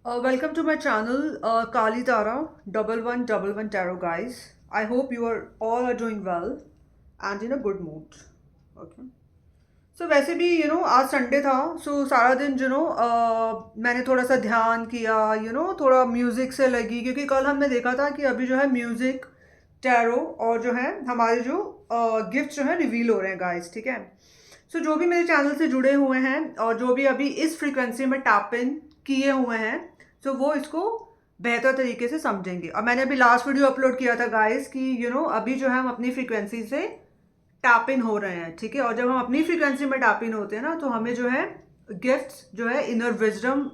Welcome to my channel, Kali Tara 1111 Tarot, guys. I hope you are all are doing well and in a good mood. Okay. So वैसे भी आज Sunday था, सारा दिन मैंने थोड़ा सा ध्यान किया, थोड़ा म्यूज़िक से लगी, क्योंकि कल हमने देखा था कि अभी जो है म्यूज़िक, टैरो और जो है हमारे जो गिफ्ट जो है रिवील हो रहे हैं गाइस, ठीक है। जो भी मेरे चैनल से जुड़े हुए हैं और जो भी अभी इस फ्रीक्वेंसी में टैप इन किए हुए हैं, वो इसको बेहतर तरीके से समझेंगे। और मैंने अभी लास्ट वीडियो अपलोड किया था गाइस कि अभी जो है हम अपनी फ्रीक्वेंसी से टैप इन हो रहे हैं, ठीक है। और जब हम अपनी फ्रीक्वेंसी में टैप इन होते हैं ना, तो हमें जो है गिफ्ट्स जो है इनर विजडम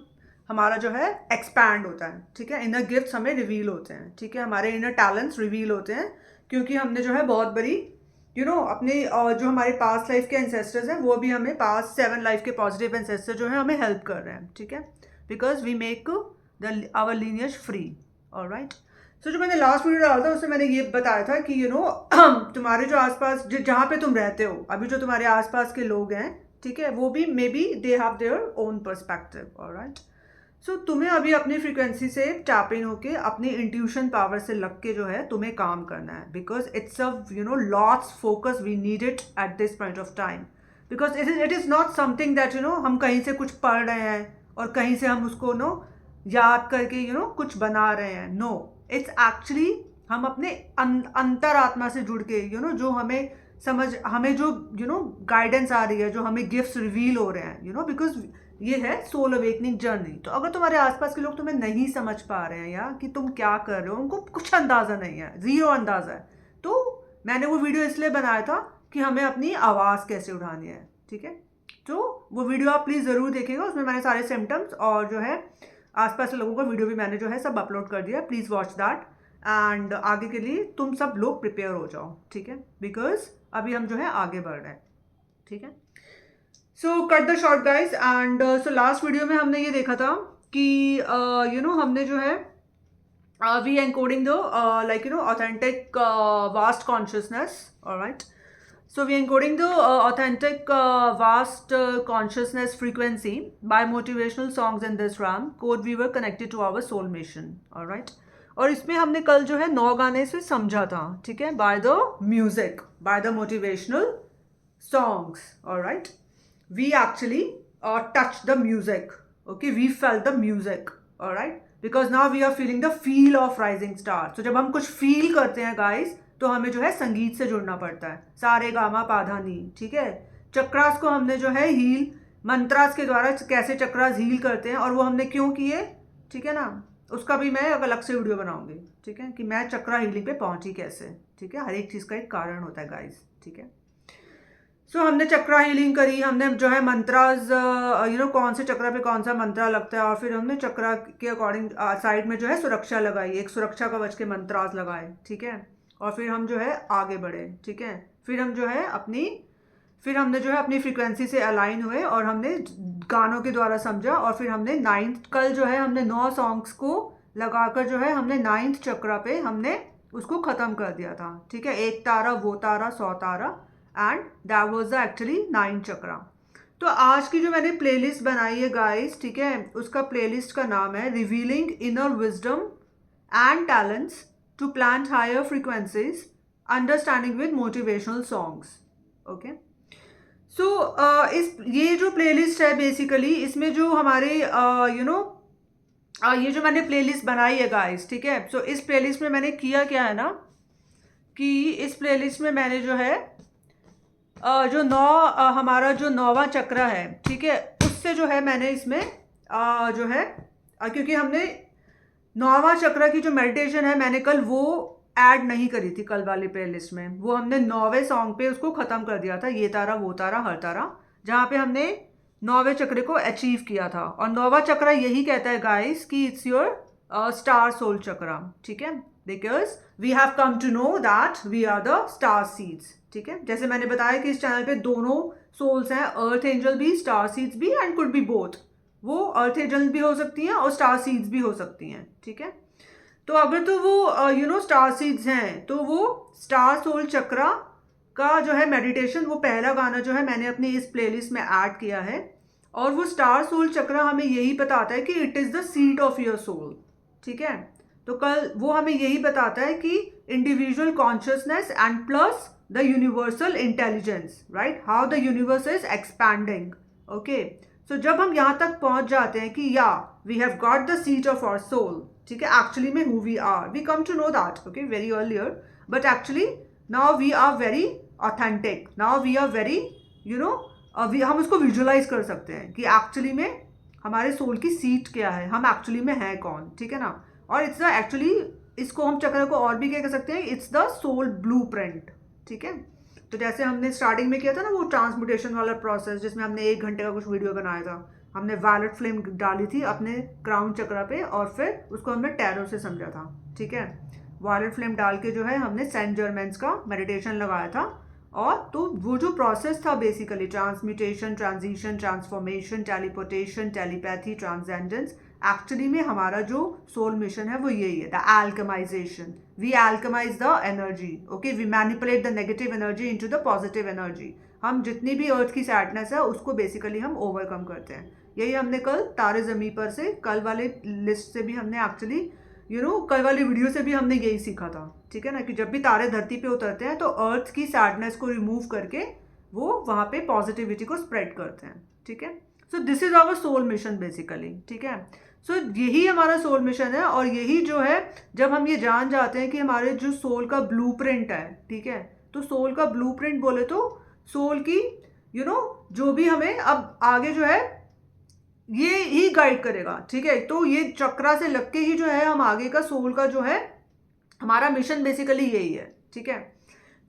हमारा जो है एक्सपैंड होता है, ठीक है। इनर गिफ्ट्स हमें रिवील होते हैं, ठीक है। हमारे इनर टैलेंट्स रिवील होते हैं, क्योंकि हमने जो है बहुत बड़ी अपने जो हमारे पास्ट लाइफ के एंसेस्टर्स हैं, वो भी हमें पास्ट 7 लाइफ के पॉजिटिव एंसेस्टर जो है हमें हेल्प कर रहे हैं, ठीक है। Because we make our lineage free. Alright. जो मैंने लास्ट वीडियो डाला था उसमें मैंने ये बताया था कि तुम्हारे जो आसपास जहाँ पे तुम रहते हो, अभी जो तुम्हारे आसपास के लोग हैं, ठीक है, वो भी may be they have their own perspective. Alright. तुम्हें अभी अपनी फ्रीक्वेंसी से टैप इन होके अपनी इंट्यूशन पावर से लग के जो है तुम्हें काम करना है, because it's a lots focus we need it at this point of time. Because it is not something that हम कहीं से कुछ पढ़ रहे हैं और कहीं से हम उसको याद करके कुछ बना रहे हैं। नो, इट्स एक्चुअली हम अपने अंतरात्मा से जुड़ के जो हमें जो गाइडेंस आ रही है, जो हमें गिफ्ट्स रिवील हो रहे हैं, बिकॉज ये है सोल अवेकनिंग जर्नी। तो अगर तुम्हारे आसपास के लोग तुम्हें नहीं समझ पा रहे हैं या कि तुम क्या कर रहे हो, उनको कुछ अंदाज़ा नहीं है, ज़ीरो अंदाज़ा है, तो मैंने वो वीडियो इसलिए बनाया था कि हमें अपनी आवाज़ कैसे उठानी है, ठीक है। तो वो वीडियो आप प्लीज़ ज़रूर देखिएगा, उसमें मैंने सारे सिम्टम्स और जो है आसपास के लोगों का वीडियो भी मैंने जो है सब अपलोड कर दिया। प्लीज़ वॉच दैट एंड आगे के लिए तुम सब लोग प्रिपेयर हो जाओ, ठीक है। बिकॉज अभी हम जो है आगे बढ़ रहे हैं, ठीक है। Cut the short guys and last video में हमने ये देखा था कि हमने जो है we encoding the authentic vast consciousness. All right. We are encoding the authentic vast consciousness frequency by motivational songs in this RAM code we were connected to our soul mission. All right. और इसमें हमने कल जो है 9 गाने से समझा था, ठीक है, by the music, by the motivational songs. All right. We actually touched the music. Okay, we felt the music. All right. Because now we are feeling the feel of rising star. So जब हम कुछ feel करते हैं guys, तो हमें जो है संगीत से जुड़ना पड़ता है, सारे गामा पाधा नी, ठीक है। चक्रास को हमने जो है हील मंत्रास के द्वारा कैसे चक्रास हील करते हैं और वो हमने क्यों किए, ठीक है ना, उसका भी मैं अलग से वीडियो बनाऊंगी, ठीक है, कि मैं चक्रा हीलिंग पे पहुंची कैसे, ठीक है। हर एक चीज़ का एक कारण होता है गाइस, ठीक है। हमने चक्रा हीलिंग करी, हमने जो है मंत्रास कौन से चक्रा पे कौन सा मंत्रा लगता है, और फिर हमने चक्रा के अकॉर्डिंग साइड में जो है सुरक्षा लगाई, एक सुरक्षा कवच के मंत्रास लगाए, ठीक है। और फिर हम जो है आगे बढ़े, ठीक है। फिर हमने जो है अपनी फ्रीक्वेंसी से अलाइन हुए और हमने गानों के द्वारा समझा, और फिर हमने कल जो है हमने 9 सॉन्ग्स को लगाकर जो है हमने 9th चक्रा पे हमने उसको ख़त्म कर दिया था, ठीक है। एक तारा, वो तारा, 100 तारा, and that was the actually 9 chakra. तो आज की जो मैंने प्लेलिस्ट बनाई है गाइस, ठीक है, उसका प्लेलिस्ट का नाम है revealing inner wisdom and talents to plant higher frequencies, understanding with motivational songs. Okay. इस ये जो प्लेलिस्ट है बेसिकली, इसमें जो हमारे ये जो मैंने प्लेलिस्ट बनाई है गाइस, ठीक है। इस प्लेलिस्ट में मैंने किया क्या है ना, कि इस प्लेलिस्ट में मैंने जो है जो हमारा जो 9वां चक्र है, ठीक है, उससे जो है मैंने इसमें जो है क्योंकि हमने 9वां चक्र की जो मेडिटेशन है मैंने कल वो ऐड नहीं करी थी कल वाली प्लेलिस्ट में, वो हमने 9वें सॉन्ग पे उसको ख़त्म कर दिया था, ये तारा, वो तारा, हर तारा, जहाँ पे हमने 9वें चक्र को अचीव किया था। और 9वां चक्र यही कहता है गाइस कि it's your star soul chakra, ठीक है। Because we have come to know that we are the star seeds, ठीक है। जैसे मैंने बताया कि इस चैनल पे दोनों सोल्स हैं, अर्थ एंजल भी, स्टार सीड्स भी, एंड कुड बी बोथ। वो अर्थ एंजल भी हो सकती हैं और स्टार सीड्स भी हो सकती हैं, ठीक है। तो अगर तो वो स्टार सीड्स हैं, तो वो स्टार सोल चक्रा का जो है मेडिटेशन, वो पहला गाना जो है मैंने अपनी इस प्लेलिस्ट में ऐड किया है। और वो स्टार सोल चक्र हमें यही बताता है कि it is the seat of your soul, ठीक है। तो कल वो हमें यही बताता है कि individual consciousness and plus the universal intelligence, right, how the universe is expanding, okay. So जब हम यहाँ तक पहुँच जाते हैं कि या we have got the seat of our soul, ठीक है, एक्चुअली में who we are, we come to know that, okay, very earlier, but actually now we are very authentic, now we are very हम उसको visualise कर सकते हैं कि actually में हमारे सोल की सीट क्या है, हम एक्चुअली में हैं कौन, ठीक है ना। और इट्स द एक्चुअली, इसको हम चक्र को और भी क्या कह सकते हैं, इट्स द सोल ब्लूप्रिंट, ठीक है। तो जैसे हमने स्टार्टिंग में किया था ना वो ट्रांसम्यूटेशन वाला प्रोसेस, जिसमें हमने 1 घंटे का कुछ वीडियो बनाया था, हमने वायलेट फ्लेम डाली थी अपने क्राउन चक्र पे और फिर उसको हमने टैरो से समझा था, ठीक है। वायलेट फ्लेम डाल के जो है हमने सेंट जर्मेंस का मेडिटेशन लगाया था। और तो वो जो प्रोसेस था basically, transmutation, transition, transformation, teleportation, telepathy, transcendence, actually में हमारा जो सोल मिशन है वो यही है, the alchemization. We alchemize the energy, okay, we manipulate the negative energy into the positive energy. हम जितनी भी अर्थ की सैडनेस है उसको बेसिकली हम ओवरकम करते हैं। यही हमने कल तारे ज़मी पर से, कल वाले लिस्ट से भी हमने एक्चुअली कल वाली वीडियो से भी हमने यही सीखा था, ठीक है ना, कि जब भी तारे धरती पे उतरते हैं तो अर्थ की सैडनेस को रिमूव करके वो वहाँ पे पॉजिटिविटी को स्प्रेड करते हैं, ठीक है। So this is our soul mission basically, ठीक है। सो यही हमारा सोल मिशन है। और यही जो है, जब हम ये जान जाते हैं कि हमारे जो सोल का ब्लूप्रिंट है, ठीक है, तो सोल का ब्लूप्रिंट बोले तो सोल की जो भी हमें अब आगे जो है ये ही गाइड करेगा, ठीक है। तो ये चक्रा से लग के ही जो है हम आगे का सोल का जो है हमारा मिशन बेसिकली यही है, ठीक है।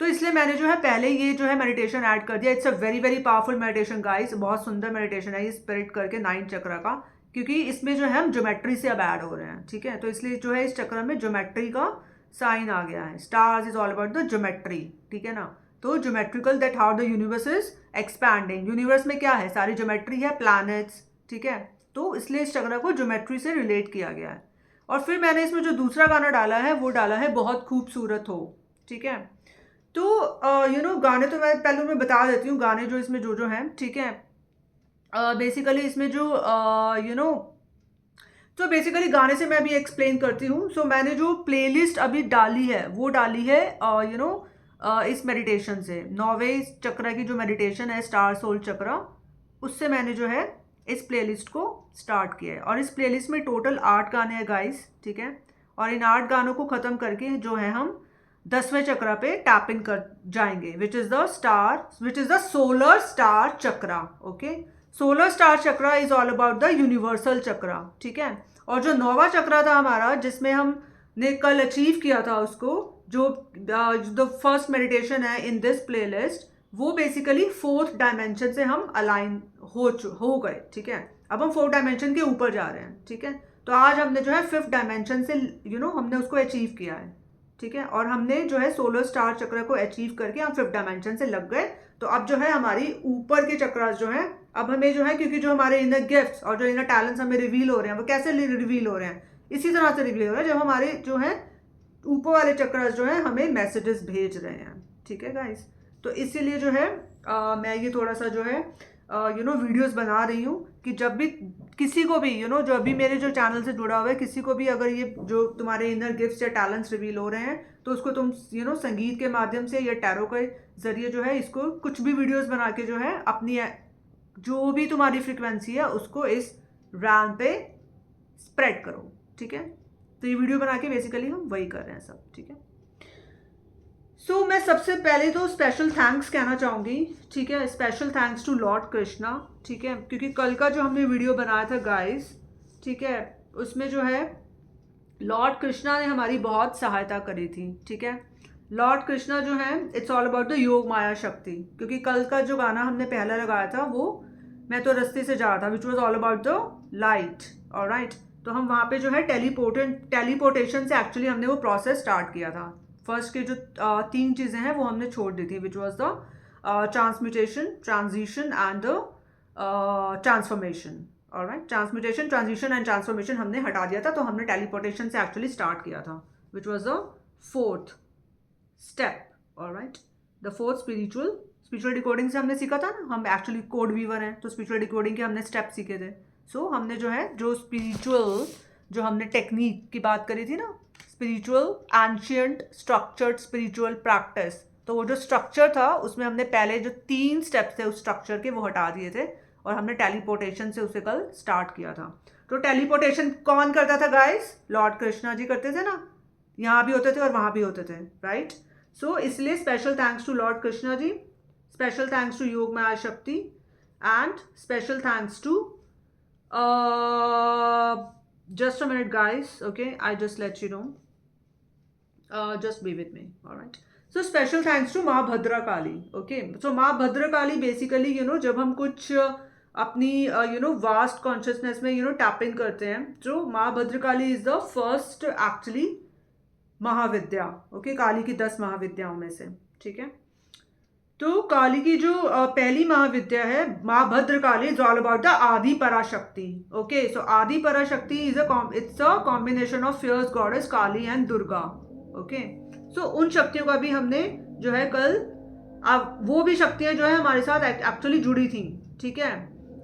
तो इसलिए मैंने जो है पहले ये जो है मेडिटेशन ऐड कर दिया। It's a very very powerful meditation guys, बहुत सुंदर मेडिटेशन है ये स्पिरिट करके 9 चक्र का, क्योंकि इसमें जो है हम ज्योमेट्री से अब ऐड हो रहे हैं, ठीक है। तो इसलिए जो है इस चक्र में ज्योमेट्री का साइन आ गया है। Stars is all about the geometry, ठीक है ना। तो geometrical, that how the universe is expanding. Universe में क्या है, सारी ज्योमेट्री है, प्लैनेट्स, ठीक है। तो इसलिए इस चक्र को ज्योमेट्री से रिलेट किया गया है। और फिर मैंने इसमें जो दूसरा गाना डाला है वो डाला है बहुत खूबसूरत हो, ठीक है। तो गाने तो मैं पहले मैं बता देती हूँ गाने जो इसमें जो हैं, ठीक है। बेसिकली इसमें जो तो बेसिकली गाने से मैं अभी एक्सप्लेन करती हूँ। सो मैंने जो प्लेलिस्ट अभी डाली है वो डाली है इस मेडिटेशन से, 9वें चक्र की जो मेडिटेशन है स्टार सोल चक्र, उससे मैंने जो है इस प्लेलिस्ट को स्टार्ट किया है। और इस प्लेलिस्ट में टोटल 8 गाने हैं गाइस, ठीक है। और इन 8 गानों को ख़त्म करके जो है हम 10वें चक्र पे टैप इन कर जाएंगे, which is the solar star chakra, okay. Solar star chakra is all about the universal chakra, ठीक है। और जो 9वां चक्रा था हमारा, जिसमें हमने कल अचीव किया था उसको, जो द फर्स्ट मेडिटेशन है इन दिस प्लेलिस्ट, वो बेसिकली 4th डायमेंशन से हम अलाइन हो गए, ठीक है। अब हम 4th डायमेंशन के ऊपर जा रहे हैं, ठीक है। तो आज हमने जो है 5th डायमेंशन से हमने उसको अचीव किया है, ठीक है। और हमने जो है सोलर स्टार चक्र को अचीव करके हम 5th डायमेंशन से लग गए। तो अब जो है हमारी ऊपर के चक्रास जो हैं, अब हमें जो है, क्योंकि जो हमारे इनर गिफ्ट्स और जो इनर टैलेंट्स हमें रिवील हो रहे हैं, वो कैसे रिवील हो रहे हैं, इसी तरह से रिवील हो रहे हैं जब हमारे जो है ऊपर वाले चक्रास जो है हमें मैसेजेस भेज रहे हैं, ठीक है गाइस। तो इसीलिए जो है मैं ये थोड़ा सा जो है वीडियोस बना रही हूँ कि जब भी किसी को भी जो अभी मेरे जो चैनल से जुड़ा हुआ है, किसी को भी अगर ये जो तुम्हारे इनर गिफ्ट्स या टैलेंट्स रिवील हो रहे हैं, तो उसको तुम संगीत के माध्यम से या टैरो के जरिए जो है इसको कुछ भी वीडियोस बना के जो है अपनी जो भी तुम्हारी फ्रिक्वेंसी है उसको इस रैम पे स्प्रेड करो, ठीक है। तो ये वीडियो बना के बेसिकली हम वही कर रहे हैं सब, ठीक है। सो मैं सबसे पहले तो स्पेशल थैंक्स कहना चाहूँगी, ठीक है। Special thanks to Lord Krishna, ठीक है, क्योंकि कल का जो हमने वीडियो बनाया था गाइस, ठीक है, उसमें जो है लॉर्ड कृष्णा ने हमारी बहुत सहायता करी थी, ठीक है। लॉर्ड कृष्णा जो है इट्स ऑल अबाउट द योग माया शक्ति, क्योंकि कल का जो गाना हमने पहला लगाया था वो मैं तो रास्ते से जा रहा था, which was all about the light, alright. तो हम वहाँ पे जो है टेलीपोर्टेशन से एक्चुअली हमने वो प्रोसेस स्टार्ट किया था। फर्स्ट के जो 3 चीज़ें हैं वो हमने छोड़ दी थी, which was the transmutation, transition and the transformation, alright. Transmutation, transition and transformation हमने हटा दिया था, तो हमने टेलीपोर्टेशन से एक्चुअली स्टार्ट किया था, which was the 4th step, alright, the 4th spiritual decoding से हमने सीखा था ना, हम एक्चुअली कोड वीवर हैं, तो स्पिरिचुअल डिकोडिंग के हमने स्टेप सीखे थे। सो हमने जो है जो स्पिरिचुअल जो हमने टेक्निक की बात करी थी ना, spiritual ancient structured spiritual practice, तो वो जो स्ट्रक्चर था उसमें हमने पहले जो 3 स्टेप्स थे उस स्ट्रक्चर के वो हटा दिए थे और हमने टेलीपोर्टेशन से उसे कल स्टार्ट किया था। तो टेलीपोर्टेशन कौन करता था गाइस? लॉर्ड कृष्णा जी करते थे ना, यहाँ भी होते थे और वहाँ भी होते थे, राइट। सो इसलिए special thanks to Lord Krishna ji, special thanks to Yogmaya Shakti, and special thanks to just a minute guys, okay, I just let you know, just be with me, all right. So special thanks to माँ भद्रा काली, okay. So माँ भद्रा काली basically जब हम कुछ अपनी vast consciousness में tap in करते हैं, जो Maa Bhadra Kali is the first actually Mahavidya, okay, Kali की 10 महाविद्याओं में से, ठीक है। तो काली की जो पहली महाविद्या है Maa Bhadra Kali is all about the Adi Parashakti, okay. So Adi Parashakti is it's a combination of fierce goddess Kali and Durga, okay. So उन शक्तियों का भी हमने जो है कल वो भी शक्तियां जो है हमारे साथ एक्चुअली जुड़ी थी, ठीक है।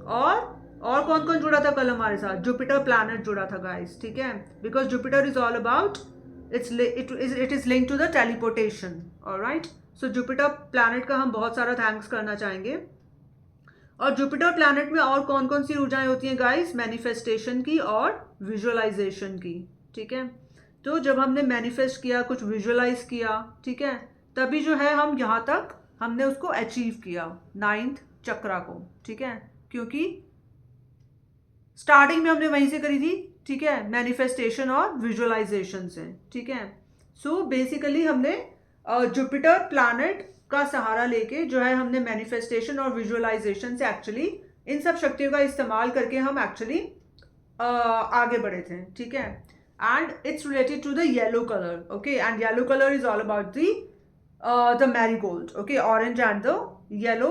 और कौन कौन जुड़ा था कल हमारे साथ? जुपिटर प्लैनेट जुड़ा था गाइस, ठीक है, because Jupiter is all about it is linked to the teleportation, alright. So Jupiter planet का हम बहुत सारा थैंक्स करना चाहेंगे। और जुपिटर प्लैनेट में और कौन कौन सी ऊर्जाएं होती हैं गाइस? मैनिफेस्टेशन की और विजुअलाइजेशन की, ठीक है। तो जब हमने मैनिफेस्ट किया, कुछ विजुअलाइज किया, ठीक है, तभी जो है हम यहाँ तक हमने उसको अचीव किया 9th चक्रा को, ठीक है, क्योंकि स्टार्टिंग में हमने वहीं से करी थी, ठीक है, मैनिफेस्टेशन और विजुअलाइजेशन से, ठीक है। सो बेसिकली हमने जुपिटर प्लैनेट का सहारा लेके जो है हमने मैनिफेस्टेशन और विजुअलाइजेशन से एक्चुअली इन सब शक्तियों का इस्तेमाल करके हम एक्चुअली आगे बढ़े थे, ठीक है। And it's related to the yellow colour, okay, and yellow colour is all about the marigold, okay, orange and the yellow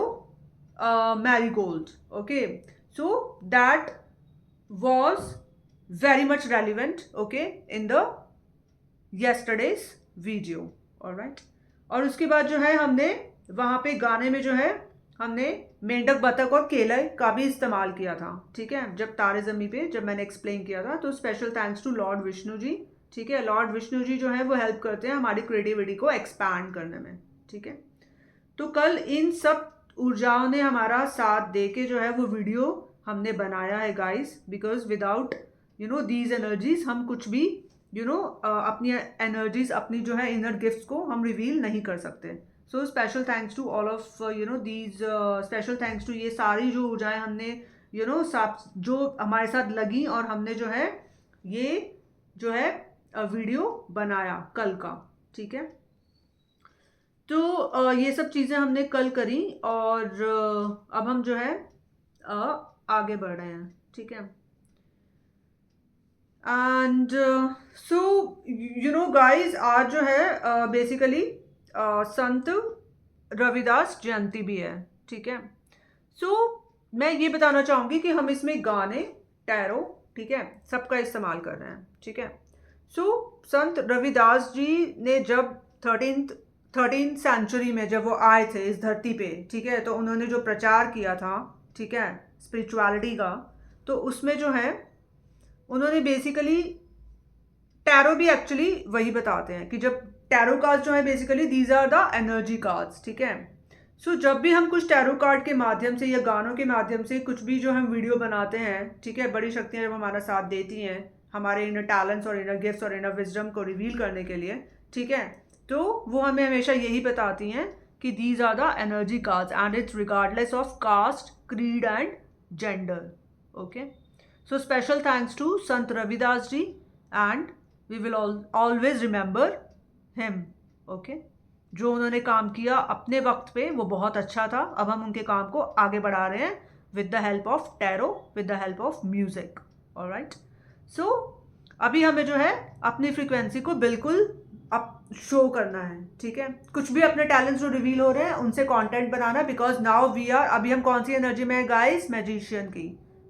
marigold, okay. So that was very much relevant, okay, in the yesterday's video, alright. और उसके बाद जो है हमने वहाँ पे गाने में जो है हमने मेंढक, बतख और केले का भी इस्तेमाल किया था, ठीक है, जब तारे ज़मीं पे जब मैंने एक्सप्लेन किया था। तो special thanks to lord Vishnu ji, ठीक है। लॉर्ड विष्णु जी जो है वो हेल्प करते हैं हमारी क्रिएटिविटी को एक्सपैंड करने में, ठीक है। तो कल इन सब ऊर्जाओं ने हमारा साथ दे के जो है वो वीडियो हमने बनाया है guys, because without these energies हम कुछ भी अपनी एनर्जीज, अपनी जो है इनर गिफ्ट्स को हम रिवील नहीं कर सकते। So special thanks to all of these, special thanks to ये सारी जो ऊर्जाएं हमने जो हमारे साथ लगी और हमने जो है ये जो है वीडियो बनाया कल का, ठीक है। तो ये सब चीज़ें हमने कल करी और अब हम जो है आगे बढ़ रहे हैं, ठीक है। एंड सो गाइस आज जो है बेसिकली संत रविदास जयंती भी है, ठीक है। सो मैं ये बताना चाहूँगी कि हम इसमें गाने, टैरो, ठीक है, सबका इस्तेमाल कर रहे हैं, ठीक है। सो संत रविदास जी ने जब 13th सेंचुरी में जब वो आए थे इस धरती पे, ठीक है, तो उन्होंने जो प्रचार किया था, ठीक है, स्पिरिचुअलिटी का, तो उसमें जो है उन्होंने बेसिकली टैरो भी एक्चुअली वही बताते हैं कि जब टैरो कार्ड्स जो है basically these are the energy cards, ठीक है। सो जब भी हम कुछ टैरो कार्ड के माध्यम से या गानों के माध्यम से कुछ भी जो हम वीडियो बनाते हैं, ठीक है, बड़ी शक्तियाँ जब हमारा साथ देती हैं हमारे इनर टैलेंट्स और इनर गिफ्ट्स और इनर विजडम को रिवील करने के लिए, ठीक है, तो वो हमें हमेशा यही बताती हैं कि these are the energy cards and it's regardless of caste, creed and gender, okay. So special thanks to Sant Ravidas ji and we will always remember him, okay. जो उन्होंने काम किया अपने वक्त पे वो बहुत अच्छा था। अब हम उनके काम को आगे बढ़ा रहे हैं with the help of tarot, with the help of music, alright. So अभी हमें जो है अपनी फ्रीक्वेंसी को बिल्कुल अब शो करना है, ठीक है। कुछ भी अपने टैलेंट्स जो रिवील हो रहे हैं उनसे कंटेंट बनाना, बिकॉज नाउ वी आर, अभी हम कौन सी एनर्जी में है गाइस? मैजिशियन की,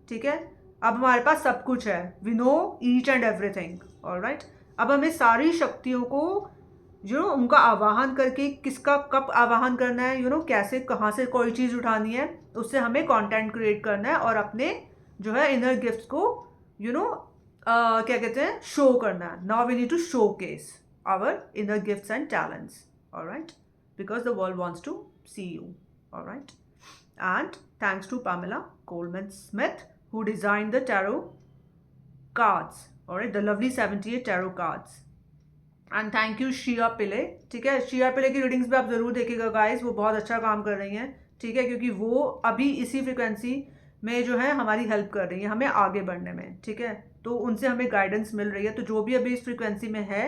ठीक है। अब हमारे पास सब कुछ है, we know each and everything, alright. अब हमें सारी शक्तियों को उनका आवाहन करके किसका कब आवाहन करना है, कैसे कहाँ से कोई चीज़ उठानी है, उससे हमें कंटेंट क्रिएट करना है और अपने जो है इनर गिफ्ट्स को क्या कहते हैं, शो करना है. Now we need to showcase our inner gifts and talents, alright, because the world wants to see you, alright. And thanks to Pamela Coleman Smith who designed the tarot cards, alright, the lovely 78 tarot cards. And thank you Shia Pillay. ठीक है, शिया पिले की readings भी आप ज़रूर देखिएगा guys, वो बहुत अच्छा काम कर रही हैं. ठीक है, क्योंकि वो अभी इसी फ्रिक्वेंसी में जो है हमारी हेल्प कर रही है हमें आगे बढ़ने में. ठीक है, तो उनसे हमें गाइडेंस मिल रही है. तो जो भी अभी इस फ्रिक्वेंसी में है,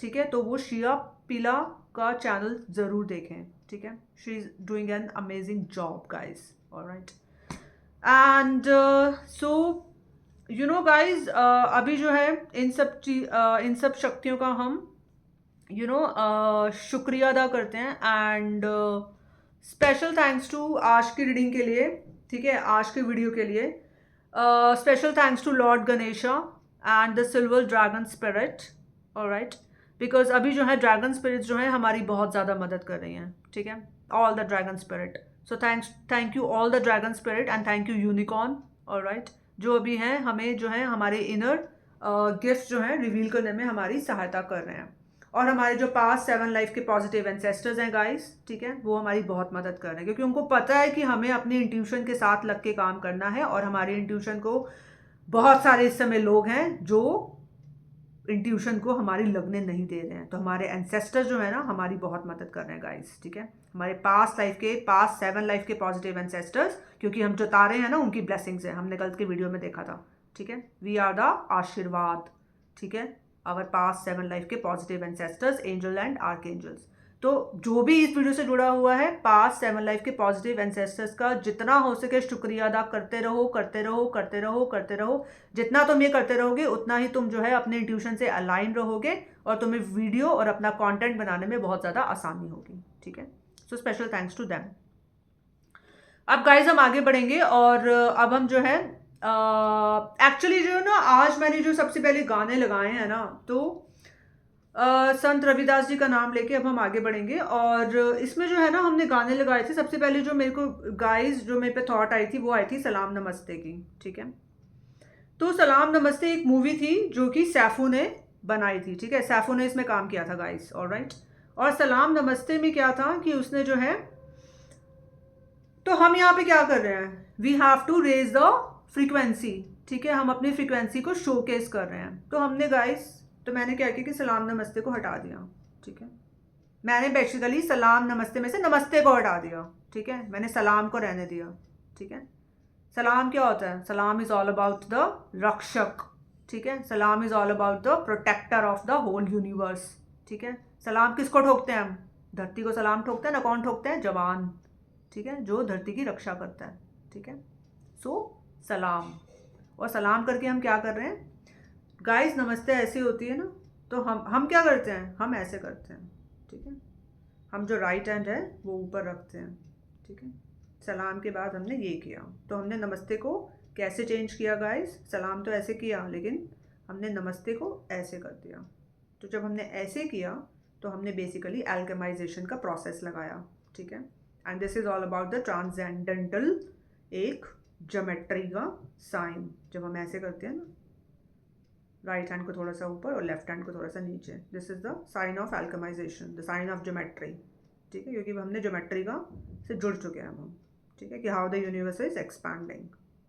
ठीक है, तो वो शिया पिला का चैनल ज़रूर देखें. ठीक है, she is doing an amazing job guys, alright. And so guys, अभी जो है इन सब शक्तियों का हम शुक्रिया अदा करते हैं. एंड स्पेशल थैंक्स टू आज की रीडिंग के लिए. ठीक है, आज के वीडियो के लिए special thanks to Lord Ganesha and the silver dragon spirit, alright, because अभी जो है ड्रैगन स्पिरिट्स जो है हमारी बहुत ज़्यादा मदद कर रही हैं. ठीक है, all the dragon spirit. So thank you all the dragon spirit and thank you unicorn, alright, जो अभी हैं हमें जो है हमारे इनर गिफ्ट जो है रिवील करने में हमारी सहायता कर रहे हैं. और हमारे जो पास्ट 7 लाइफ के पॉजिटिव एंसेस्टर्स हैं गाइस, ठीक है, वो हमारी बहुत मदद कर रहे हैं, क्योंकि उनको पता है कि हमें अपनी इंट्यूशन के साथ लग के काम करना है. और हमारी इंट्यूशन को बहुत सारे इस समय लोग हैं जो इंट्यूशन को हमारी लगने नहीं दे रहे हैं. तो हमारे एंसेस्टर्स जो है ना हमारी बहुत मदद कर रहे हैं गाइस. ठीक है, हमारे पास्ट 7 लाइफ के पॉजिटिव एंसेस्टर्स, क्योंकि हम जो तारे हैं ना उनकी ब्लेसिंग्स हैं, हमने कल के वीडियो में देखा था. ठीक है, वी आर द आशीर्वाद. ठीक है, आवर पास्ट 7 लाइफ के positive ancestors, angel and archangels. तो जो भी इस वीडियो से जुड़ा हुआ है पास्ट 7 लाइफ के पॉजिटिव एंसेस्टर्स का जितना हो सके शुक्रिया अदा करते रहो, करते रहो, करते रहो, करते रहो. जितना तुम ये करते रहोगे उतना ही तुम जो है अपने इंट्यूशन से अलाइन रहोगे और तुम्हें वीडियो और अपना कंटेंट बनाने में बहुत ज़्यादा आसानी होगी. ठीक है, so special thanks to them. अब गाइज हम आगे बढ़ेंगे और अब हम जो है एक्चुअली जो है ना आज मैंने जो सबसे पहले गाने लगाए हैं ना, तो संत रविदास जी का नाम लेके अब हम आगे बढ़ेंगे. और इसमें जो है ना हमने गाने लगाए थे. सबसे पहले जो मेरे को गाइस जो मेरे पे थॉट आई थी वो आई थी सलाम नमस्ते की. ठीक है, तो सलाम नमस्ते एक मूवी थी जो कि सैफू ने बनाई थी. ठीक है, सैफू ने इसमें काम किया था गाइस, ऑलराइट. और सलाम नमस्ते में क्या था कि उसने जो है, तो हम यहाँ पे क्या कर रहे हैं, we have to raise the frequency. ठीक है, हम अपनी फ्रीक्वेंसी को शोकेस कर रहे हैं. तो हमने गाइस, तो मैंने क्या किया कि सलाम नमस्ते को हटा दिया. ठीक है, मैंने बेसिकली सलाम नमस्ते में से नमस्ते को हटा दिया. ठीक है, मैंने सलाम को रहने दिया. ठीक है, सलाम क्या होता है, सलाम इज ऑल अबाउट द रक्षक. ठीक है, सलाम is all about the protector of the whole universe. ठीक है, सलाम किसको ठोकते हैं हम, धरती को सलाम ठोकते हैं ना. कौन ठोकते हैं, जवान. ठीक है, जो धरती की रक्षा करता है. ठीक है, सो सलाम. और सलाम करके हम क्या कर रहे हैं गाइस, नमस्ते ऐसी होती है ना, तो हम क्या करते हैं, हम ऐसे करते हैं. ठीक है, हम जो राइट हैंड है वो ऊपर रखते हैं. ठीक है, सलाम के बाद हमने ये किया. तो हमने नमस्ते को कैसे चेंज किया गाइस, सलाम तो ऐसे किया लेकिन हमने नमस्ते को ऐसे कर दिया. तो जब हमने ऐसे किया तो हमने बेसिकली एल्केमाइजेशन का प्रोसेस लगाया. ठीक है, and this is all about the transcendental, एक ज्योमेट्री का साइन. जब हम ऐसे करते हैं ना, राइट हैंड को थोड़ा सा ऊपर और लेफ्ट हैंड को थोड़ा सा नीचे, this is the sign of alchemization, the sign of geometry. ठीक है, क्योंकि हमने ज्योमेट्री का से जुड़ चुके हैं हम. ठीक है, कि how the universe is expanding.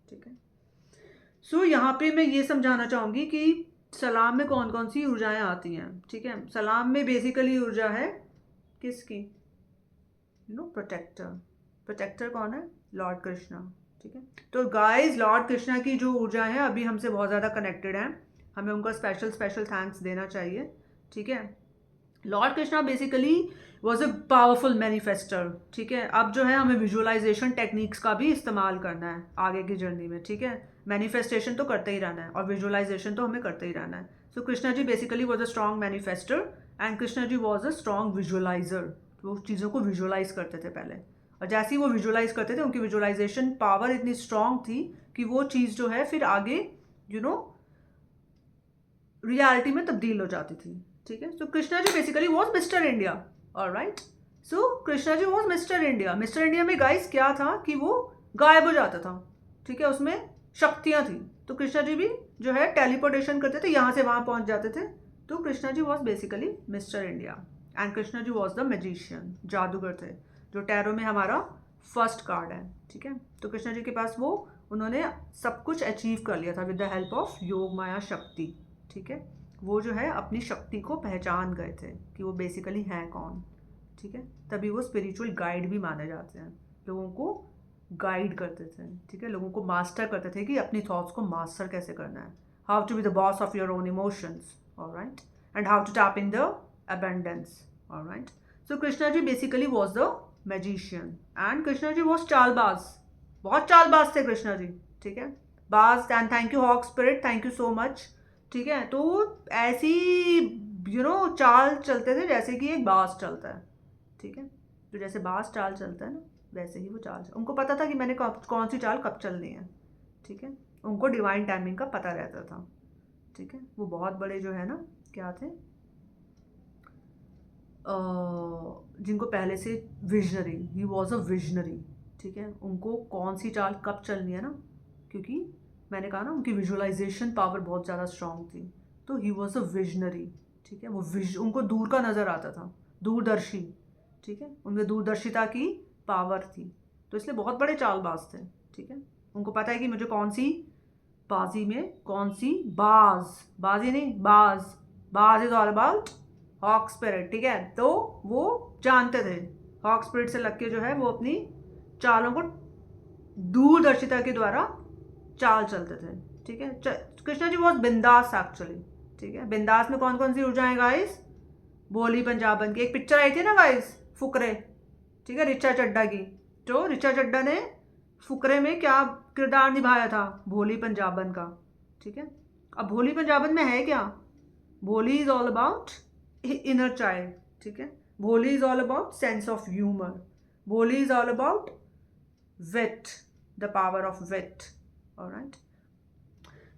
ठीक है, सो यहाँ पे मैं ये समझाना चाहूँगी कि सलाम में कौन कौन सी ऊर्जाएं आती हैं. ठीक है, सलाम में बेसिकली ऊर्जा है किसकी, प्रोटेक्टर. प्रोटेक्टर कौन है, लॉर्ड कृष्णा. ठीक है, तो गाइस लॉर्ड कृष्णा की जो ऊर्जा है अभी हमसे बहुत ज़्यादा कनेक्टेड है, हमें उनका स्पेशल थैंक्स देना चाहिए. ठीक है, Lord Krishna basically was a powerful manifester. ठीक है, अब जो है हमें विजुअलाइजेशन टेक्निक्स का भी इस्तेमाल करना है आगे की जर्नी में. ठीक है, मैनिफेस्टेशन तो करते ही रहना है और विजुअलाइजेशन तो हमें करते ही रहना है. So Krishna ji basically was a strong manifester and Krishna ji was a strong visualizer. वो चीज़ों को विजुअलाइज करते थे पहले, और जैसे ही वो विजुअलाइज करते थे उनकी विजुअलाइजेशन पावर इतनी स्ट्रॉन्ग थी कि वो चीज़ जो है फिर आगे रियलिटी में तब्दील हो जाती थी. ठीक है. So Krishna ji basically was mister India. Alright. So Krishna ji was mister India. Mister India में गाइस क्या था कि वो गायब हो जाता था. ठीक है. उसमें शक्तियाँ थी. तो कृष्णा जी भी जो है टेलीपोर्टेशन करते थे, यहाँ से वहाँ पहुँच जाते थे. तो Krishna ji was basically mister India. And Krishna ji was the magician, जादूगर थे, जो टैरो में हमारा फर्स्ट कार्ड है. ठीक है. तो कृष्णा जी के पास वो उन्होंने सब कुछ अचीव कर लिया था विद द हेल्प ऑफ योग माया शक्ति. ठीक है. वो जो है अपनी शक्ति को पहचान गए थे कि वो बेसिकली हैं कौन. ठीक है. तभी वो स्पिरिचुअल गाइड भी माने जाते हैं. लोगों को गाइड करते थे. ठीक है. लोगों को मास्टर करते थे कि अपनी थॉट्स को मास्टर कैसे करना है. How to be the boss of your own emotions. Alright. And how to tap in the abundance. Alright. So Krishna ji basically was the magician and Krishna ji was चालबाज. बहुत चालबाज थे कृष्णा जी. ठीक है. बाज. And thank you hawk spirit, thank you so much. ठीक है. तो ऐसी चाल चलते थे जैसे कि एक बाज चलता है. ठीक है. तो जैसे बाज चाल चलता है ना, वैसे ही वो चाल उनको पता था कि मैंने कौन सी चाल कब चलनी है. ठीक है. उनको डिवाइन टाइमिंग का पता रहता था. ठीक है. वो बहुत बड़े जो है ना क्या थे, जिनको पहले से visionary. He was a visionary. ठीक है. उनको कौन सी चाल कब चलनी है ना, क्योंकि मैंने कहा ना उनकी विजुअलाइजेशन पावर बहुत ज़्यादा स्ट्रांग थी. तो ही वॉज अ विजनरी. ठीक है. वो उनको दूर का नज़र आता था, दूरदर्शी. ठीक है. उनमें दूरदर्शिता की पावर थी. तो इसलिए बहुत बड़े चालबाज थे. ठीक है. उनको पता है कि मुझे कौन सी बाजी में कौन सी बाजी नहीं, बाज is all about hawk spirit. ठीक है. तो वो जानते थे हॉक स्पिरिट से लग के जो है वो अपनी चालों को दूरदर्शिता के द्वारा चाल चलते थे. ठीक है. कृष्णा जी वॉज बिंदास एक्चुअली. ठीक है. बिंदास में कौन कौन सी ऊर्जाएं गाइस? भोली पंजाबन की एक पिक्चर आई थी ना गाइस, फुकरे. ठीक है. रिचा चड्डा की. तो रिचा चड्डा ने फुकरे में क्या किरदार निभाया था? भोली पंजाबन का. ठीक है. अब भोली पंजाबन में है क्या? Bholi is all about inner child. ठीक है. Bholi is all about sense of humour. Bholi is all about wit, the power of wit. Alright.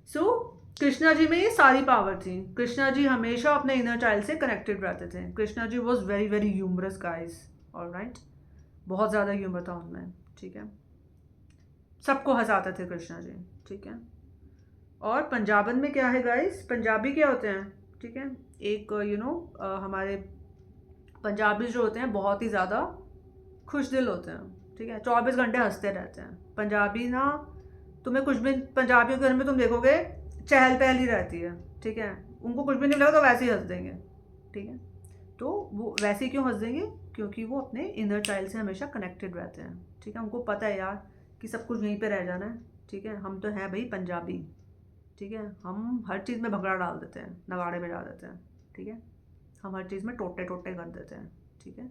So Krishna ji में ये सारी पावर थी. कृष्णा जी हमेशा अपने इनर चाइल्ड से कनेक्टेड रहते थे. Krishna ji was very very humorous guys. Alright. बहुत ज़्यादा ह्यूमर था उनमें. ठीक है. सबको हंसाते थे कृष्णा जी. ठीक है. और पंजाबन में क्या है गाइस? पंजाबी क्या होते हैं? ठीक है. एक हमारे पंजाबी जो होते हैं बहुत ही ज़्यादा खुश दिल होते हैं. ठीक है. 24 घंटे हंसते रहते हैं पंजाबी ना. तुम्हें कुछ भी पंजाबियों के घर में तुम देखोगे चहल पहल ही रहती है. ठीक है. उनको कुछ भी नहीं लगा तो वैसे ही हंस देंगे. ठीक है. तो वो वैसे क्यों हंस देंगे? क्योंकि वो अपने इनर चाइल्ड से हमेशा कनेक्टेड रहते हैं. ठीक है. उनको पता है यार कि सब कुछ यहीं पे रह जाना है. ठीक है. हम तो हैं भाई पंजाबी. ठीक है. हम हर चीज़ में भगड़ा डाल देते हैं, नगाड़े बजा देते हैं. ठीक है. हम हर चीज़ में टोटे टोटे कर देते हैं. ठीक है.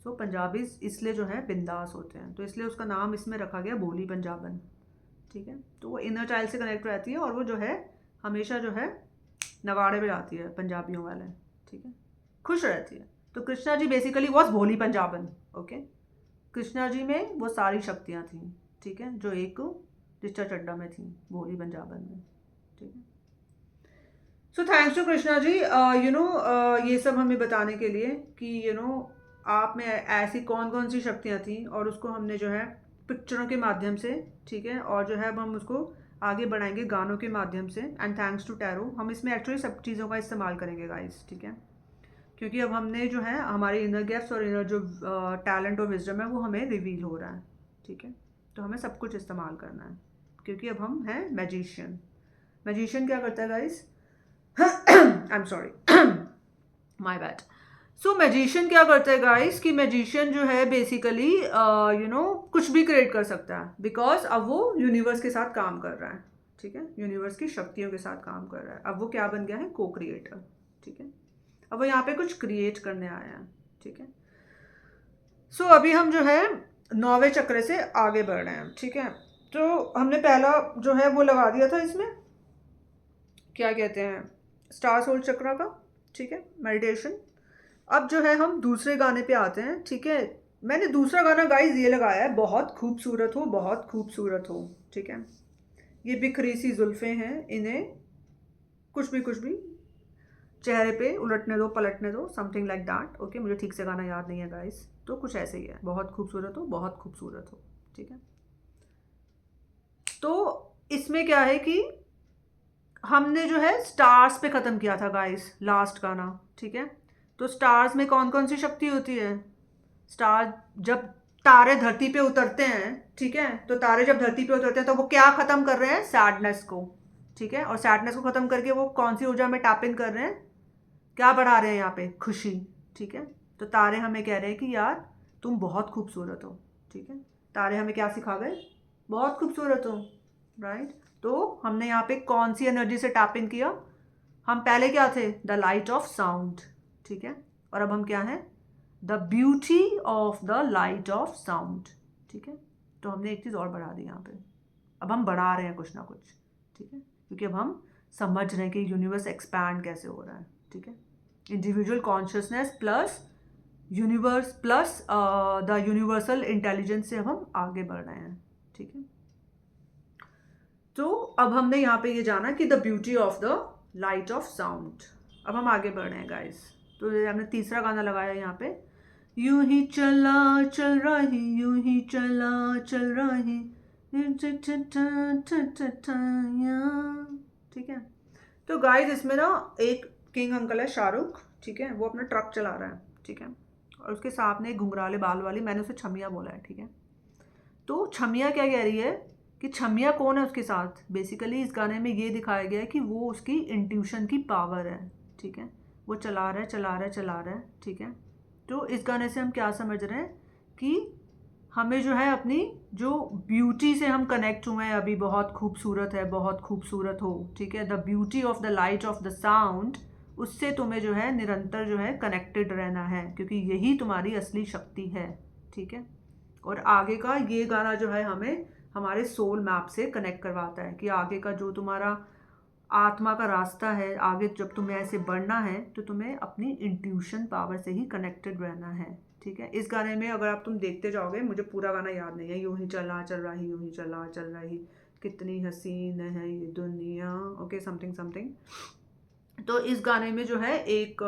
सो पंजाबी इसलिए जो है बिंदास होते हैं. तो इसलिए उसका नाम इसमें रखा गया भोली पंजाबन. ठीक है. तो वो इनर चाइल्ड से कनेक्ट रहती है और वो जो है हमेशा जो है नगाड़े बजाती है पंजाबियों वाले. ठीक है. खुश रहती है. तो कृष्णा जी बेसिकली वॉज भोली पंजाबन. ओके. कृष्णा जी में वो सारी शक्तियाँ थी. ठीक है. जो एक रिचा चड्डा में थी, भोली पंजाबन में. ठीक है. So thanks to Krishna ji ये सब हमें बताने के लिए कि आप में ऐसी कौन कौन सी शक्तियाँ थी और उसको हमने जो है पिक्चरों के माध्यम से. ठीक है. और जो है अब हम उसको आगे बढ़ाएंगे गानों के माध्यम से. एंड थैंक्स टू टैरो हम इसमें एक्चुअली सब चीज़ों का इस्तेमाल करेंगे गाइस. ठीक है. क्योंकि अब हमने जो है हमारे इनर गिफ्ट्स और इनर जो टैलेंट और विजडम है वो हमें रिवील हो रहा है. ठीक है. तो हमें सब कुछ इस्तेमाल करना है क्योंकि अब हम हैं मैजिशियन. मैजिशियन क्या करता है guys? I am sorry, my bad. So magician क्या करता है गाइस कि मैजिशियन जो है बेसिकली कुछ भी क्रिएट कर सकता है बिकॉज अब वो यूनिवर्स के साथ काम कर रहा है. ठीक है. यूनिवर्स की शक्तियों के साथ काम कर रहा है. अब वो क्या बन गया है? को क्रिएटर. ठीक है. अब वो यहाँ पे कुछ क्रिएट करने आया है. ठीक है. सो अभी हम जो है 9वें चक्र से आगे बढ़ रहे हैं. ठीक है. तो हमने पहला जो है वो लगा दिया था इसमें, क्या कहते हैं, स्टार सोल चक्र का. ठीक है. मेडिटेशन. अब जो है हम दूसरे गाने पे आते हैं. ठीक है. मैंने दूसरा गाना गाइस ये लगाया है, बहुत खूबसूरत हो, बहुत खूबसूरत हो. ठीक है. ये बिखरी सी जुल्फ़ें हैं, इन्हें कुछ भी चेहरे पे उलटने दो पलटने दो, समथिंग लाइक दैट। ओके, मुझे ठीक से गाना याद नहीं है गाइस, तो कुछ ऐसे ही है, बहुत खूबसूरत हो, बहुत खूबसूरत हो। ठीक है, तो इसमें क्या है कि हमने जो है स्टार्स पे ख़त्म किया था गाइस लास्ट गाना। ठीक है, तो स्टार्स में कौन कौन सी शक्ति होती है? स्टार जब तारे धरती पे उतरते हैं, ठीक है, तो तारे जब धरती पे उतरते हैं तो वो क्या खत्म कर रहे हैं? सैडनेस को। ठीक है, और सैडनेस को खत्म करके वो कौन सी ऊर्जा में टैप इन कर रहे हैं? क्या बढ़ा रहे हैं यहाँ पे? खुशी। ठीक है, तो तारे हमें कह रहे हैं कि यार तुम बहुत खूबसूरत हो। ठीक है, तारे हमें क्या सिखा गए? बहुत खूबसूरत हो, राइट। तो हमने यहाँ पे कौन सी एनर्जी से टैप इन किया? हम पहले क्या थे? The light of sound. ठीक है, और अब हम क्या हैं? The beauty of the light of sound. ठीक है, तो हमने एक चीज़ और बढ़ा दी यहाँ पे, अब हम बढ़ा रहे हैं कुछ ना कुछ। ठीक है, क्योंकि अब हम समझ रहे हैं कि यूनिवर्स एक्सपैंड कैसे हो रहा है। ठीक है, individual consciousness plus universe plus the universal intelligence से अब हम आगे बढ़ रहे हैं। ठीक है, तो अब हमने यहाँ पे ये जाना कि the beauty of the light of sound. अब हम आगे बढ़ रहे हैं गाइस, तो हमने तीसरा गाना लगाया यहाँ पे, यूं ही चला चल रही, यूं ही चला चल रही। ठीक है, तो गाइस इसमें ना एक किंग अंकल है शाहरुख। ठीक है, वो अपना ट्रक चला रहा है। ठीक है, और उसके सामने एक घुंघराले बाल वाली, मैंने उसे छमिया बोला है। ठीक है, तो छमिया क्या कह रही है कि छमिया कौन है उसके साथ? बेसिकली इस गाने में ये दिखाया गया है कि वो उसकी इंट्यूशन की पावर है। ठीक है, वो चला रहा है चला रहा है चला रहा है। ठीक है, तो इस गाने से हम क्या समझ रहे हैं कि हमें जो है अपनी जो ब्यूटी से हम कनेक्ट हुए हैं अभी, बहुत खूबसूरत है, बहुत खूबसूरत हो। ठीक है, the beauty of the light of the sound, उससे तुम्हें जो है निरंतर जो है कनेक्टेड रहना है, क्योंकि यही तुम्हारी असली शक्ति है। ठीक है, और आगे का ये गाना जो है हमें हमारे सोल मैप से कनेक्ट करवाता है कि आगे का जो तुम्हारा आत्मा का रास्ता है, आगे जब तुम्हें ऐसे बढ़ना है तो तुम्हें अपनी इंट्यूशन पावर से ही कनेक्टेड रहना है। ठीक है, इस गाने में अगर आप तुम देखते जाओगे, मुझे पूरा गाना याद नहीं है, यूं ही चला चल रही, यूं ही चला चल रही, कितनी हसीन है ये दुनिया। Okay, something something. तो इस गाने में जो है एक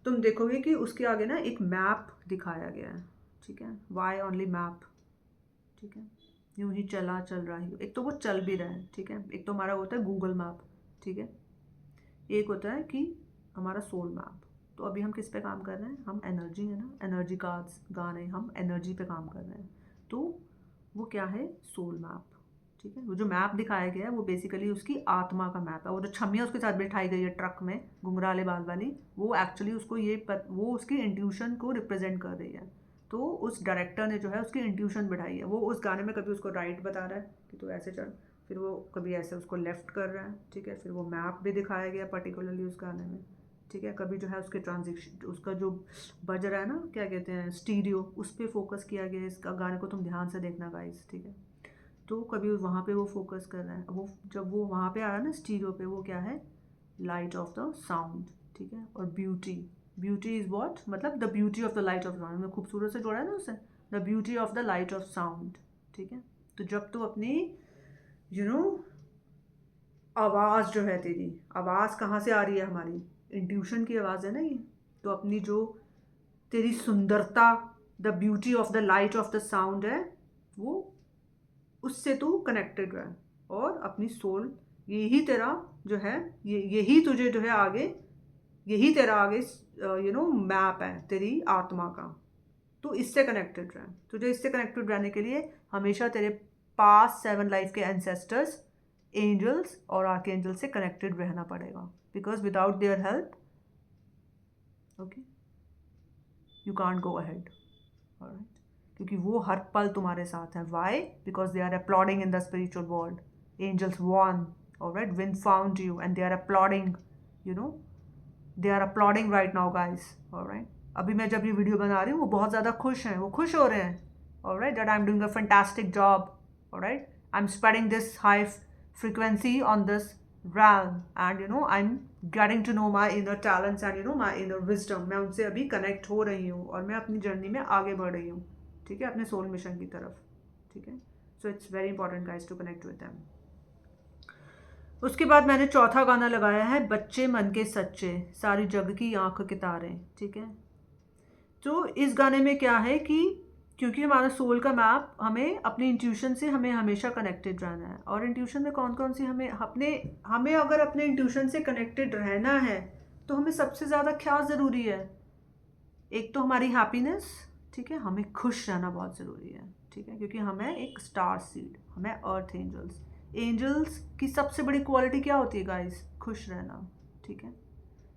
तुम देखोगे कि उसके आगे ना एक मैप दिखाया गया है। ठीक है, वाई ओनली मैप। ठीक है, यूं ही चला चल रहा है, एक तो वो चल भी रहा है। ठीक है, एक तो हमारा होता है गूगल मैप। ठीक है, एक होता है कि हमारा सोल मैप। तो अभी हम किस पे काम कर रहे हैं? हम एनर्जी है ना, एनर्जी कार्ड्स गाने, हम एनर्जी पे काम कर रहे हैं। तो वो क्या है? Soul map. ठीक है, वो जो मैप दिखाया गया है वो बेसिकली उसकी आत्मा का मैप है। वो जो छमिया उसके साथ बैठाई गई है ट्रक में, घुंघराले बाल वाली, वो एक्चुअली उसको वो उसकी इंट्यूशन को रिप्रेजेंट कर रही है। तो उस डायरेक्टर ने जो है उसकी इंट्यूशन बढ़ाई है। वो उस गाने में कभी उसको राइट बता रहा है कि तू ऐसे चल, फिर वो कभी ऐसे उसको लेफ्ट कर रहा है। ठीक है, फिर वो मैप भी दिखाया गया पर्टिकुलरली उस गाने में। ठीक है, कभी जो है उसके ट्रांजिशन, उसका जो बज रहा है ना, क्या कहते हैं, स्टीरियो, उस पर फोकस किया गया है। इसका गाने को तुम ध्यान से देखना गाइस। ठीक है, तो कभी वहाँ पे वो फोकस कर रहा है, वो जब वो वहाँ पे आ रहा है ना स्टीरियो पे, वो क्या है? Light of the sound. ठीक है, और ब्यूटी, ब्यूटी इज़ वॉट, मतलब the beauty of the light of sound में खूबसूरत से जोड़ा है ना उसे, the beauty of the light of sound. ठीक है, तो जब तू अपनी यू नो आवाज़ जो है, तेरी आवाज़ कहाँ से आ रही है? हमारी इंट्यूशन की आवाज़ है ना ये। तो अपनी जो तेरी सुंदरता, the beauty of the light of the sound है, वो उससे तू कनेक्टेड रह, और अपनी सोल, यही तेरा जो है, यही तुझे जो है आगे, यही तेरा आगे मैप है तेरी आत्मा का। तो इससे कनेक्टेड रह, तुझे इससे कनेक्टेड रहने के लिए हमेशा तेरे पास 7 लाइफ के एंसेस्टर्स, एंजल्स और आर्कएंजल से कनेक्टेड रहना पड़ेगा, because without their help, okay, you can't go ahead. Alright, क्योंकि वो हर पल तुम्हारे साथ हैं। Why? Because they are uploading in the spiritual world. Angels won, alright, win found you and they are uploading, you know they are uploading right now guys. Alright, अभी मैं जब ये वीडियो बना रही हूँ वो बहुत ज़्यादा खुश हैं, वो खुश हो रहे हैं। Alright, that I am doing a fantastic job. Alright, I M spreading this high frequency on this realm, and I'm getting to know my inner talents and my inner wisdom. मैं उनसे अभी कनेक्ट हो रही हूँ और मैं अपनी journey में आगे बढ़ रही हूँ। ठीक है, अपने सोल मिशन की तरफ। ठीक है, so it's very important guys to connect with them. उसके बाद मैंने चौथा गाना लगाया है बच्चे मन के सच्चे, सारी जग की आंख के तारे, ठीक है। तो इस गाने में क्या है कि क्योंकि हमारा सोल का मैप, हमें अपनी इंट्यूशन से हमें हमेशा कनेक्टेड रहना है। और इंट्यूशन में कौन कौन सी हमें अगर अपने इंट्यूशन से कनेक्टेड रहना है तो हमें सबसे ज़्यादा क्या ज़रूरी है? एक तो हमारी हैप्पीनेस, ठीक है, हमें खुश रहना बहुत ज़रूरी है, ठीक है, क्योंकि हमें एक स्टार सीड, हमें अर्थ एंजल्स, एंजल्स की सबसे बड़ी क्वालिटी क्या होती है गाइस? खुश रहना, ठीक है।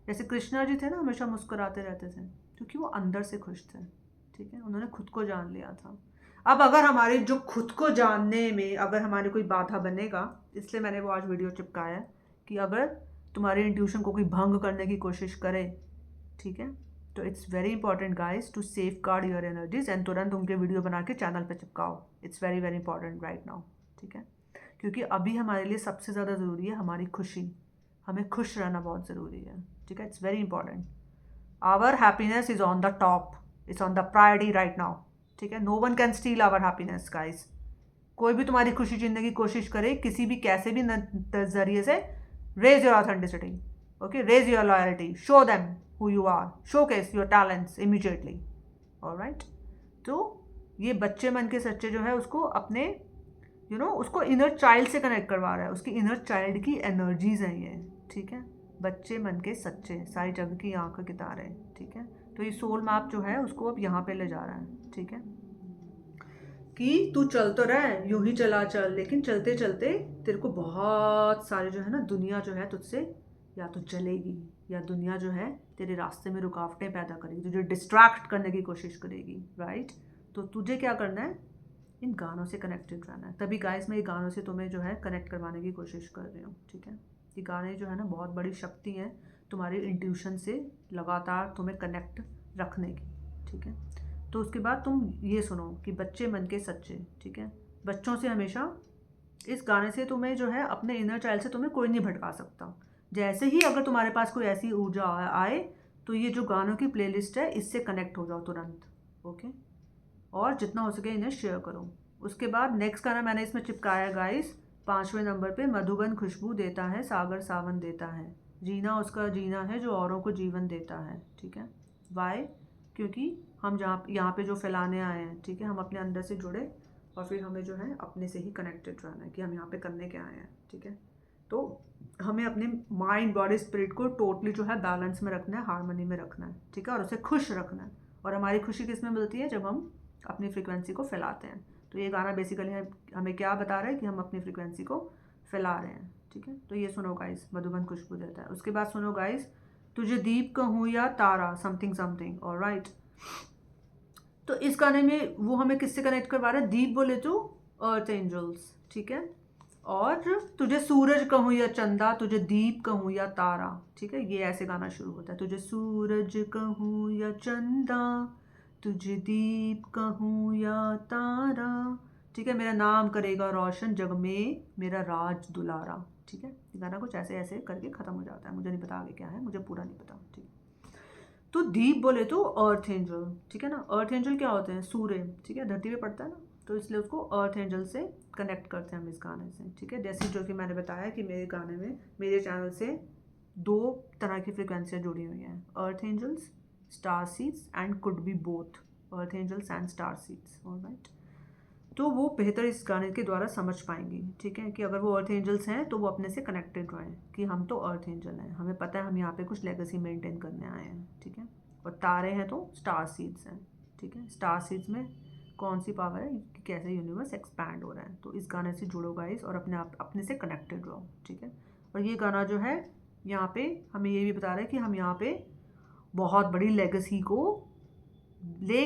जैसे कृष्णा जी थे ना, हमेशा मुस्कुराते रहते थे क्योंकि वो अंदर से खुश थे, ठीक है, उन्होंने खुद को जान लिया था। अब अगर हमारे जो खुद को जानने में अगर हमारे कोई बाधा बनेगा, इसलिए मैंने वो आज वीडियो चिपकाया है कि अगर तुम्हारे इंट्यूशन को कोई भंग करने की कोशिश करे, ठीक है, तो it's very important guys to safeguard your energies and तुरंत उनके वीडियो बना के चैनल पे चिपकाओ। It's very very important right now, ठीक है, क्योंकि अभी हमारे लिए सबसे ज़्यादा ज़रूरी है हमारी खुशी, हमें खुश रहना बहुत ज़रूरी है, ठीक है। It's very important, our happiness is on the top, it's on the priority right now, ठीक है। No one can steal our happiness guys. कोई भी तुम्हारी खुशी छीनने की कोशिश करे किसी भी कैसे भी नजरिए से, raise your authenticity, okay, raise your loyalty, show them who you are, showcase your talents immediately, alright. तो ये बच्चे मन के सच्चे जो है उसको अपने उसको इनर चाइल्ड से कनेक्ट करवा रहा है, उसकी इनर चाइल्ड की एनर्जीज हैं ये, ठीक है। बच्चे मन के सच्चे, सारी जग की आंख के तारे, ठीक है। तो ये सोल मैप जो है उसको अब यहाँ पे ले जा रहा है, ठीक है, कि तू चल तो रहा है, यूं ही चला चल, लेकिन चलते चलते तेरे को बहुत सारे जो है ना, दुनिया जो है तुझसे या तो चलेगी, या दुनिया जो है तेरे रास्ते में रुकावटें पैदा करेगी, तुझे डिस्ट्रैक्ट करने की कोशिश करेगी, राइट। तो तुझे क्या करना है? इन गानों से कनेक्टेड रहना है। तभी गाइस मैं ये गानों से तुम्हें जो है कनेक्ट करवाने की कोशिश कर रही हूँ, ठीक है। ये गाने जो है ना बहुत बड़ी शक्ति है तुम्हारे इंट्यूशन से लगातार तुम्हें कनेक्ट रखने की, ठीक है। तो उसके बाद तुम ये सुनो कि बच्चे मन के सच्चे, ठीक है। बच्चों से हमेशा, इस गाने से तुम्हें जो है अपने इनर चाइल्ड से तुम्हें कोई नहीं भटका सकता। जैसे ही अगर तुम्हारे पास कोई ऐसी ऊर्जा आए तो ये जो गानों की प्लेलिस्ट है इससे कनेक्ट हो जाओ तुरंत, ओके। और जितना हो सके इन्हें शेयर करो। उसके बाद नेक्स्ट गाना मैंने इसमें चिपकाया गाइस 5वें नंबर पे, मधुबन खुशबू देता है सागर सावन देता है, जीना उसका जीना है जो औरों को जीवन देता है, ठीक है। वाई? क्योंकि हम जहाँ यहाँ पे जो फैलाने आए हैं, ठीक है, हम अपने अंदर से जुड़े और फिर हमें जो है अपने से ही कनेक्टेड रहना है कि हम यहाँ पे करने क्या आए हैं, ठीक है। तो हमें अपने माइंड बॉडी स्पिरिट को टोटली जो है बैलेंस में रखना है, हार्मनी में रखना है, ठीक है, और उसे खुश रखना है। और हमारी खुशी किस में मिलती है? जब हम अपनी फ्रिक्वेंसी को फैलाते हैं। तो ये गाना बेसिकली हमें क्या बता रहा है कि हम अपनी फ्रिक्वेंसी को फैला रहे हैं, ठीक है। तो ये सुनो गाइस, मधुबन खुशबू देता है। उसके बाद सुनो गाइस, तुझे दीप कहूँ या तारा, समथिंग समथिंग, ऑलराइट। तो इस गाने में वो हमें किससे कनेक्ट करवा रहा है? दीप बोले तो अर्थ एंजल्स, ठीक है। और तुझे सूरज कहूँ या चंदा, तुझे दीप कहूँ या तारा, ठीक है, ये ऐसे गाना शुरू होता है। तुझे सूरज कहूँ या चंदा, तुझे दीप कहूँ या तारा, ठीक है, मेरा नाम करेगा रोशन जग में मेरा राज दुलारा, ठीक है। ये गाना कुछ ऐसे ऐसे करके ख़त्म हो जाता है, मुझे नहीं पता आगे क्या है, मुझे पूरा नहीं पता, ठीक है। तो दीप बोले तो अर्थ एंजल, ठीक है ना। अर्थ एंजल क्या होते हैं? सूर्य, ठीक है, धरती पे पड़ता है ना, तो इसलिए उसको अर्थ एंजल से कनेक्ट करते हैं हम इस गाने से, ठीक है। जैसे जो कि मैंने बताया कि मेरे गाने में, मेरे चैनल से 2 तरह की फ्रिक्वेंसियाँ जुड़ी हुई हैं, earth angels, star seeds and could be both earth angels and star seeds, alright. तो वो बेहतर इस गाने के द्वारा समझ पाएंगी, ठीक है, कि अगर वो अर्थ एंजल्स हैं तो वो अपने से कनेक्टेड रहें कि हम तो अर्थ एंजल हैं, हमें पता है हम यहाँ पे कुछ लेगेसी मेंटेन करने आए हैं, ठीक है। और तारे हैं तो स्टार सीड्स हैं, ठीक है। स्टार सीड्स में कौन सी पावर है कि कैसे यूनिवर्स एक्सपैंड हो रहा है। तो इस गाने से जुड़ो गाइस और अपने से कनेक्टेड रहो, ठीक है। और ये गाना जो है यहाँ पे हमें ये भी बता रहा है कि हम यहाँ पे बहुत बड़ी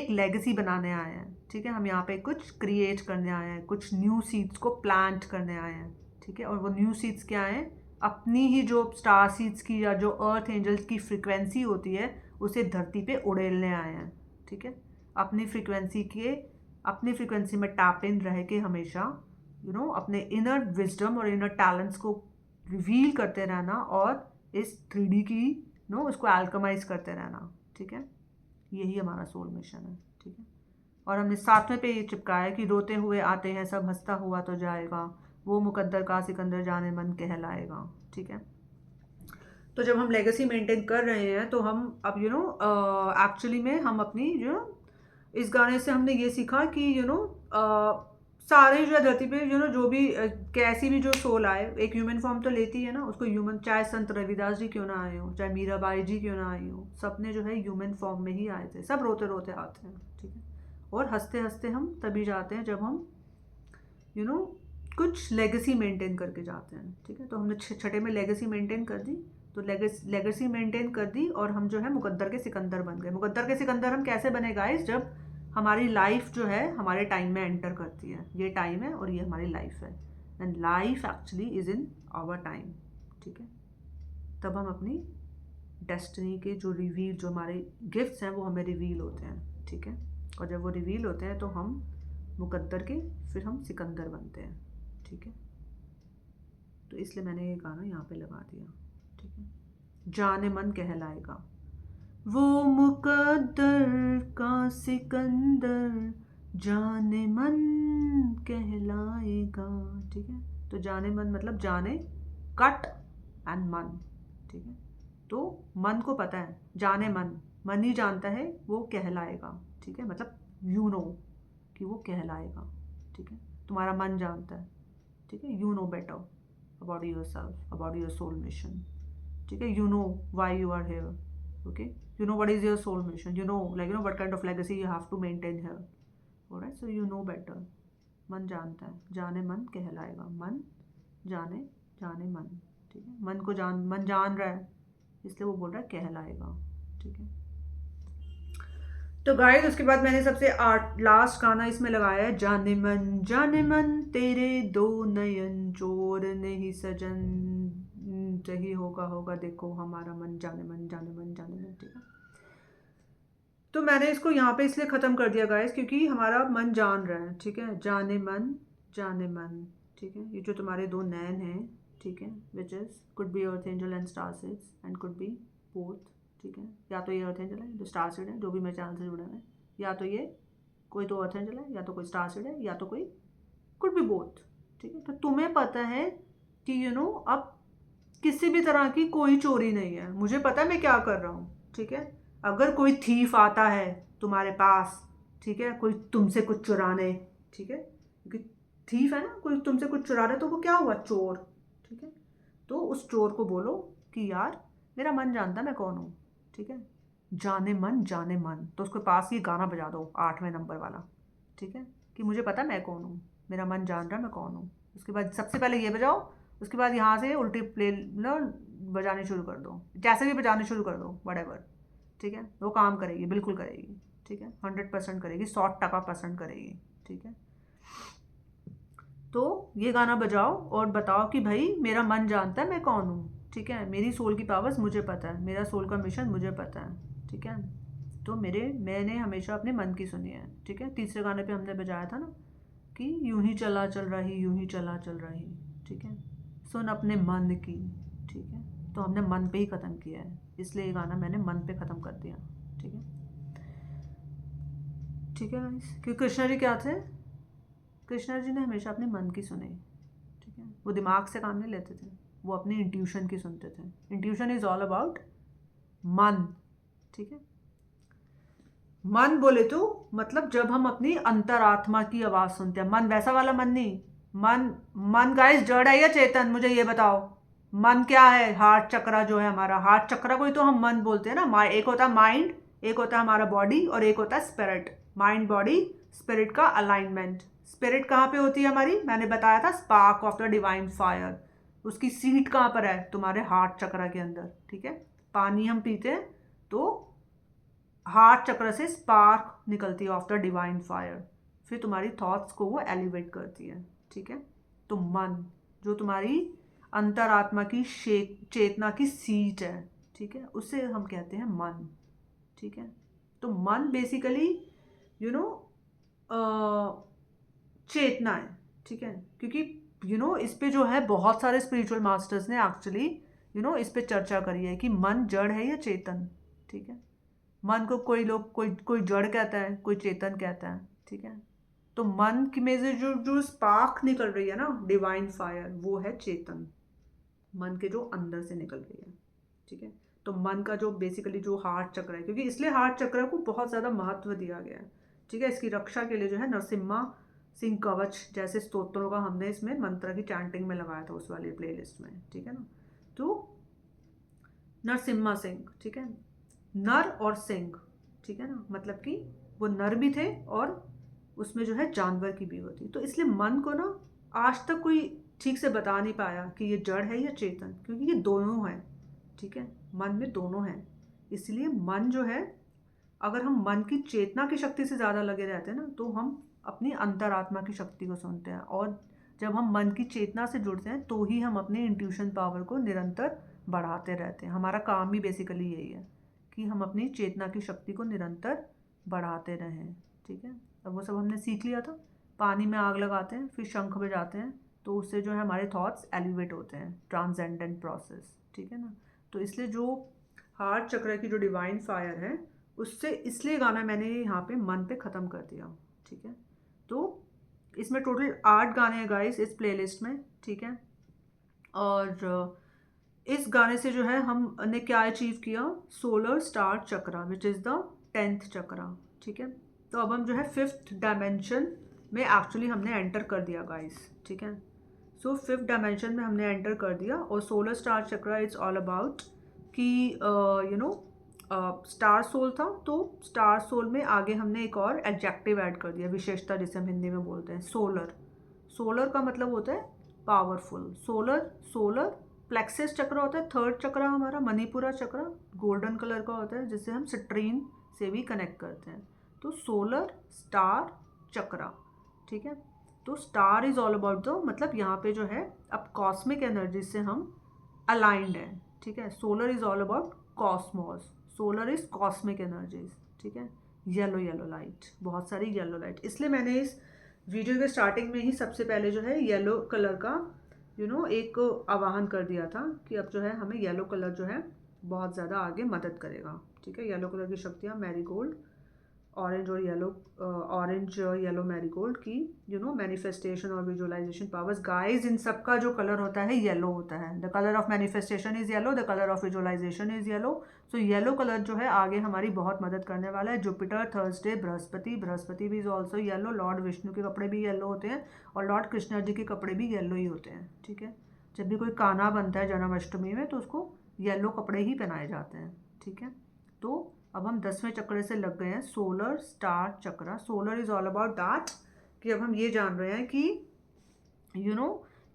लेगेसी बनाने आए हैं, ठीक है। हम यहाँ पे कुछ क्रिएट करने आए हैं, कुछ न्यू सीड्स को प्लांट करने आए हैं, ठीक है। और वो न्यू सीड्स क्या हैं? अपनी ही जो स्टार सीड्स की या जो अर्थ एंजल्स की फ्रिक्वेंसी होती है उसे धरती पे उड़ेलने आए हैं, ठीक है। अपनी फ्रिक्वेंसी में टैप इन रह के हमेशा अपने इनर विजडम और इनर टैलेंट्स को रिवील करते रहना और इस 3D की उसको एल्कमाइज करते रहना, ठीक है। यही हमारा सोल मिशन है, ठीक है। और हमने 7वें पे ये चिपकाया कि रोते हुए आते हैं सब, हंसता हुआ तो जाएगा, वो मुकद्दर का सिकंदर जाने मन कहलाएगा, ठीक है। तो जब हम लेगेसी मेंटेन कर रहे हैं तो हम अब एक्चुअली में हम अपनी इस गाने से हमने ये सीखा कि सारे जो है धरती पे जो भी कैसी भी जो सोल आए एक ह्यूमन फॉर्म तो लेती है ना, उसको ह्यूमन, चाहे संत रविदास जी क्यों ना आए हो, चाहे मीराबाई जी क्यों ना आई हो, सबने जो है ह्यूमन फॉर्म में ही आए थे, सब रोते रोते आते हैं, ठीक है। और हंसते हंसते हम तभी जाते हैं जब हम यू नो कुछ लेगेसी मेंटेन करके जाते हैं, ठीक है। तो हमने छठे में लेगेसी मेंटेन कर दी, तो लेगेसी मेंटेन कर दी और हम जो है मुकद्दर के सिकंदर बन गए। मुकद्दर के सिकंदर हम कैसे बने गाइस, जब हमारी लाइफ जो है हमारे टाइम में एंटर करती है, ये टाइम है और ये हमारी लाइफ है, and life actually is in our time, ठीक है। तब हम अपनी डेस्टिनी के जो रिवील, जो हमारे गिफ्ट्स हैं वो हमें रिवील होते हैं, ठीक है। और जब वो रिवील होते हैं तो हम मुकद्दर के फिर हम सिकंदर बनते हैं, ठीक है। तो इसलिए मैंने ये गाना यहाँ पे लगा दिया, ठीक है। जाने मन कहलाएगा, वो मुकद्दर का सिकंदर जाने मन कहलाएगा, ठीक है। तो जाने मन मतलब जाने, कट एंड मन, ठीक है। तो मन को पता है, जाने मन ही जानता है वो कहलाएगा, ठीक है। मतलब कि वो कहलाएगा, ठीक है। तुम्हारा मन जानता है, ठीक है। You know better about yourself, about your soul mission, ठीक है। You know why you are here, okay. You know what is your soul mission, you know what kind of legacy you have to maintain here, alright. So you know better, मन जानता है, जाने मन कहलाएगा, मन जाने, जाने मन, ठीक है। मन जान रहा है, इसलिए वो बोल रहा है कहलाएगा, ठीक है। तो गाइस उसके बाद मैंने सबसे लास्ट गाना इसमें लगाया है, जाने मन तेरे दो नयन चोर नहीं सजन, सही होगा देखो हमारा मन, जाने मन जाने मन जाने मन, ठीक है। तो मैंने इसको यहाँ पे इसलिए ख़त्म कर दिया गाइस क्योंकि हमारा मन जान रहा है, ठीक है। जाने मन, ठीक है। ये जो तुम्हारे दो नयन हैं, ठीक है, which is could be earth angel and star seeds and could be both, ठीक है। या तो ये अर्थ एंजल है, जो स्टार सीड है, जो भी मेरे चैनल से जुड़े हैं, या तो ये कोई तो अर्थ एंजल है, या तो कोई स्टार सीड है, या तो कोई कुड बी बोथ, ठीक है। तो तुम्हें पता है कि अब किसी भी तरह की कोई चोरी नहीं है, मुझे पता है मैं क्या कर रहा हूँ, ठीक है। अगर कोई थीफ आता है तुम्हारे पास, ठीक है, कोई तुमसे कुछ चुराने, ठीक है, क्योंकि थीफ है ना, कोई तुमसे कुछ चुरा रहे तो वो क्या हुआ, चोर, ठीक है। तो उस चोर को बोलो कि यार मेरा मन जानता है मैं कौन हूँ, ठीक है। जाने मन, तो उसके पास ये गाना बजा दो 8वें नंबर वाला, ठीक है, कि मुझे पता मैं कौन हूँ, मेरा मन जान रहा है मैं कौन हूँ। उसके बाद सबसे पहले ये बजाओ, उसके बाद यहाँ से उल्टी प्ले बजाने शुरू कर दो, जैसे भी बजाने शुरू कर दो, व्हाटएवर, ठीक है। वो काम करेगी, बिल्कुल करेगी, ठीक है। 100% करेगी, 100% करेगी, ठीक है। तो ये गाना बजाओ और बताओ कि भाई मेरा मन जानता है मैं कौन हूँ, ठीक है। मेरी सोल की पावर्स मुझे पता है, मेरा सोल का मिशन मुझे पता है, ठीक है। तो मैंने हमेशा अपने मन की सुनी है, ठीक है। तीसरे गाने पे हमने बजाया था ना कि यूं ही चला चल रही, यूं ही चला चल रही, ठीक है, सुन अपने मन की, ठीक है। तो हमने मन पे ही ख़त्म किया है, इसलिए ये गाना मैंने मन पे ख़त्म कर दिया, ठीक है। ठीक है गाइस, क्योंकि कृष्णा जी क्या थे, कृष्णा जी ने हमेशा अपने मन की सुनी, ठीक है। वो दिमाग से काम नहीं लेते थे, वो अपनी इंट्यूशन की सुनते थे। इंट्यूशन इज़ ऑल अबाउट मन, ठीक है। मन बोले तो मतलब जब हम अपनी अंतरात्मा की आवाज़ सुनते हैं, मन वैसा वाला मन नहीं, मन गाइस जड़ है या चेतन, मुझे ये बताओ। मन क्या है, हार्ट चक्रा जो है हमारा, हार्ट चक्रा को ही तो हम मन बोलते हैं ना। एक होता है माइंड, एक होता है हमारा बॉडी और एक होता है स्पिरिट। माइंड बॉडी स्पिरिट का अलाइनमेंट। स्पिरिट कहाँ पे होती है हमारी, मैंने बताया था spark of the divine fire, उसकी सीट कहाँ पर है, तुम्हारे हार्ट चक्रा के अंदर, ठीक है। पानी हम पीते हैं तो हार्ट चक्र से स्पार्क निकलती है ऑफ द डिवाइन फायर, फिर तुम्हारी थॉट्स को वो एलिवेट करती है, ठीक है। तो मन जो तुम्हारी अंतरात्मा की चेतना की सीट है, ठीक है, उसे हम कहते हैं मन, ठीक है। तो मन बेसिकली यू नो चेतना है, ठीक है। क्योंकि इस पे जो है बहुत सारे स्पिरिचुअल मास्टर्स ने एक्चुअली इस पे चर्चा करी है कि मन जड़ है या चेतन, ठीक है। मन को कोई लोग कोई जड़ कहता है, कोई चेतन कहता है, ठीक है। तो मन की में से जो जो स्पार्क निकल रही है ना, डिवाइन फायर, वो है चेतन, मन के जो अंदर से निकल रही है। ठीक है, तो मन का जो बेसिकली जो हार्ट चक्र है, क्योंकि इसलिए हार्ट चक्र को बहुत ज़्यादा महत्व दिया गया है। ठीक है, इसकी रक्षा के लिए जो है नरसिम्हा सिंह कवच जैसे स्तोत्रों का हमने इसमें मंत्र की चैंटिंग में लगाया था उस वाली प्लेलिस्ट में। ठीक है ना, तो नरसिम्हा सिंह, ठीक है, नर और सिंह, ठीक है ना, मतलब कि वो नर भी थे और उसमें जो है जानवर की भी होती। तो इसलिए मन को ना आज तक कोई ठीक से बता नहीं पाया कि ये जड़ है या चेतन, क्योंकि ये दोनों है। ठीक है, मन में दोनों हैं। इसलिए मन जो है, अगर हम मन की चेतना की शक्ति से ज़्यादा लगे रहते हैं ना, तो हम अपनी अंतरात्मा की शक्ति को सुनते हैं, और जब हम मन की चेतना से जुड़ते हैं तो ही हम अपनी इंट्यूशन पावर को निरंतर बढ़ाते रहते हैं। हमारा काम भी बेसिकली यही है कि हम अपनी चेतना की शक्ति को निरंतर बढ़ाते रहें। ठीक है, अब वो सब हमने सीख लिया था। पानी में आग लगाते हैं, फिर शंख बजाते हैं, तो उससे जो है हमारे थॉट्स एलिवेट होते हैं, ट्रांसेंडेंट प्रोसेस। ठीक है ना, तो इसलिए जो हार्ट चक्र की जो डिवाइन फायर है, उससे इसलिए गाना मैंने यहाँ पे मन पे ख़त्म कर दिया। ठीक है, तो इसमें टोटल 8 गाने हैं गाइस इस प्लेलिस्ट में। ठीक है, और इस गाने से जो है हमने क्या अचीव किया, solar star chakra which is the 10th चक्रा। ठीक है, तो अब हम जो है 5th डायमेंशन में एक्चुअली हमने एंटर कर दिया गाइस। ठीक है, सो 5th डायमेंशन में हमने एंटर कर दिया, और solar star chakra it's all about कि यू नो स्टार सोल था, तो स्टार सोल में आगे हमने एक और एडजेक्टिव ऐड कर दिया, विशेषता, जिसे हम हिंदी में बोलते हैं सोलर। सोलर का मतलब होता है पावरफुल। सोलर, सोलर प्लेक्सस चक्र होता है, 3rd चक्र हमारा मणिपुरा चक्र गोल्डन कलर का होता है, जिससे हम सिट्रीन से भी कनेक्ट करते हैं। तो सोलर स्टार चक्रा। ठीक है, तो star is all about the, मतलब यहाँ पे जो है अब कॉस्मिक एनर्जी से हम अलाइंड हैं। ठीक है, solar is all about Cosmos, solar is cosmic energies. ठीक है, येलो येलो लाइट, बहुत सारी येलो लाइट, इसलिए मैंने इस वीडियो के स्टार्टिंग में ही सबसे पहले जो है येलो कलर का एक आवाहन कर दिया था कि अब जो है हमें येलो कलर जो है बहुत ज़्यादा आगे मदद करेगा। ठीक है, येलो कलर की शक्तियाँ मैरीगोल्ड, ऑरेंज और येलो, ऑरेंज येलो मैरीगोल्ड की मैनिफेस्टेशन और विजुअलाइजेशन पावर्स। गाइस, इन सब का जो कलर होता है येलो होता है। The colour of manifestation is yellow, the colour of visualisation is yellow. So yellow colour जो है आगे हमारी बहुत मदद करने वाला है। जुपिटर, थर्सडे, बृहस्पति, बृहस्पति भी is also yellow. Lord Vishnu के कपड़े भी येलो होते हैं, और लॉर्ड कृष्ण जी के कपड़े भी येलो ही होते हैं। ठीक है, जब भी कोई कान्हा बनता है जन्माष्टमी में, तो उसको येलो कपड़े ही पहनाए जाते हैं। ठीक है, तो अब हम 10वें चक्र से लग गए हैं, solar star chakra. Solar is all about that कि अब हम ये जान रहे हैं कि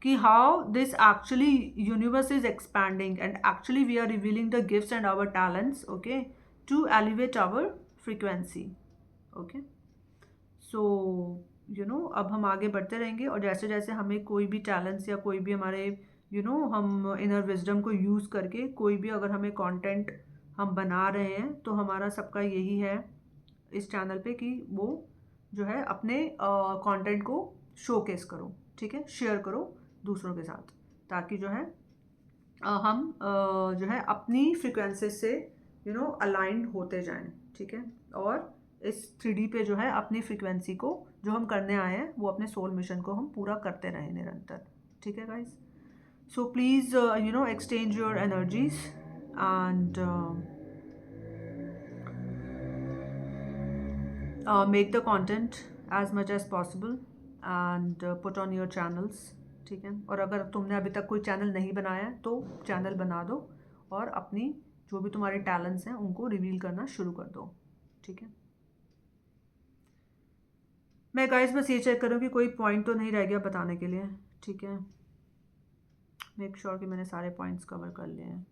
कि how this actually universe is expanding, and actually we are revealing the gifts and our talents, okay, to elevate our frequency. Okay, so अब हम आगे बढ़ते रहेंगे, और जैसे जैसे हमें कोई भी टैलेंट्स या कोई भी हमारे हम इनर विजडम को यूज़ करके कोई भी अगर हमें कंटेंट हम बना रहे हैं, तो हमारा सबका यही है इस चैनल पे कि वो जो है अपने कंटेंट को शोकेस करो। ठीक है, शेयर करो दूसरों के साथ, ताकि जो है हम जो है अपनी फ्रिक्वेंसी से अलाइंड होते जाएं। ठीक है, और इस 3D पे जो है अपनी फ्रिक्वेंसी को जो हम करने आए हैं, वो अपने सोल मिशन को हम पूरा करते रहें निरंतर। ठीक है guys, so please exchange your energies and make the content as much as possible and put on your channels। ठीक है, और अगर तुमने अभी तक कोई चैनल नहीं बनाया है तो चैनल बना दो, और अपनी जो भी तुम्हारे टैलेंट्स हैं उनको रिवील करना शुरू कर दो। ठीक है, मैं गाइस बस ये चेक करूँ कि कोई पॉइंट तो नहीं रह गया बताने के लिए। ठीक है, मेक श्योर कि मैंने सारे पॉइंट्स कवर कर लिए हैं।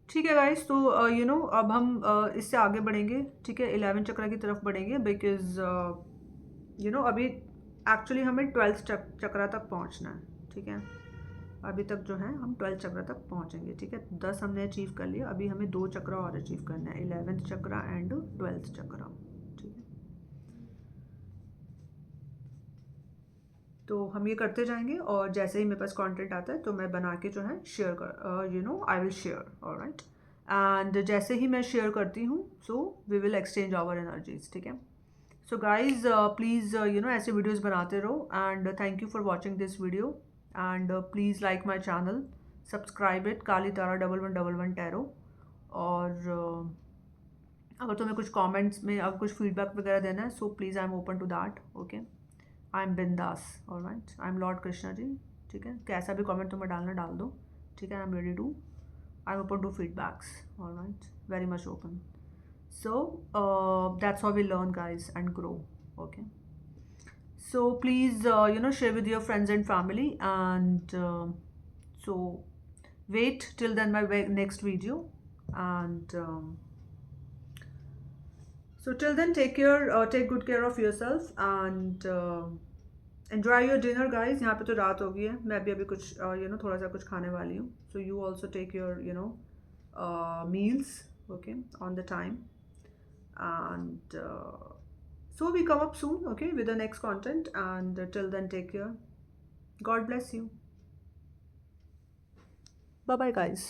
ठीक है गाइस, तो अब हम इससे आगे बढ़ेंगे। ठीक है, 11 चक्र की तरफ बढ़ेंगे, बिकॉज अभी एक्चुअली हमें 12th चक्र तक पहुंचना है। ठीक है, अभी तक जो है हम 12th चक्र तक पहुंचेंगे। ठीक है, 10 हमने अचीव कर लिया, अभी हमें 2 चक्र और अचीव करना है, 11th चक्र एंड 12th चक्र। ठीक है, तो हम ये करते जाएंगे, और जैसे ही मेरे पास कंटेंट आता है तो मैं बना के जो है शेयर कर I will share. Alright, and जैसे ही मैं शेयर करती हूँ so we will exchange our energies, ठीक है। सो गाइज प्लीज़ ऐसे वीडियोज़ बनाते रहो and thank you for watching this video and please like my channel, subscribe it, Kali Tara 1111 tarot. और अगर तुम्हें कुछ कमेंट्स में अगर कुछ फीडबैक वगैरह देना है so please I am open to that, okay. I am बिंदास, alright, I am lord Krishna ji, ठीक है। कैसा भी कमेंट तुम्हें डालना डाल दो, ठीक है। I am ready to, I am open to feedbacks, alright, very much open. So that's how we learn, guys, and grow, okay. So please share with your friends and family, and so wait till then my next video, and so till then take care, take good care of yourself, and enjoy your dinner, guys. यहाँ पे तो रात हो गई है, मैं भी अभी कुछ थोड़ा सा कुछ खाने वाली हूँ, so you also take your meals, okay, on the time. And so we come up soon, okay, with the next content, and till then take care, god bless you, bye bye guys.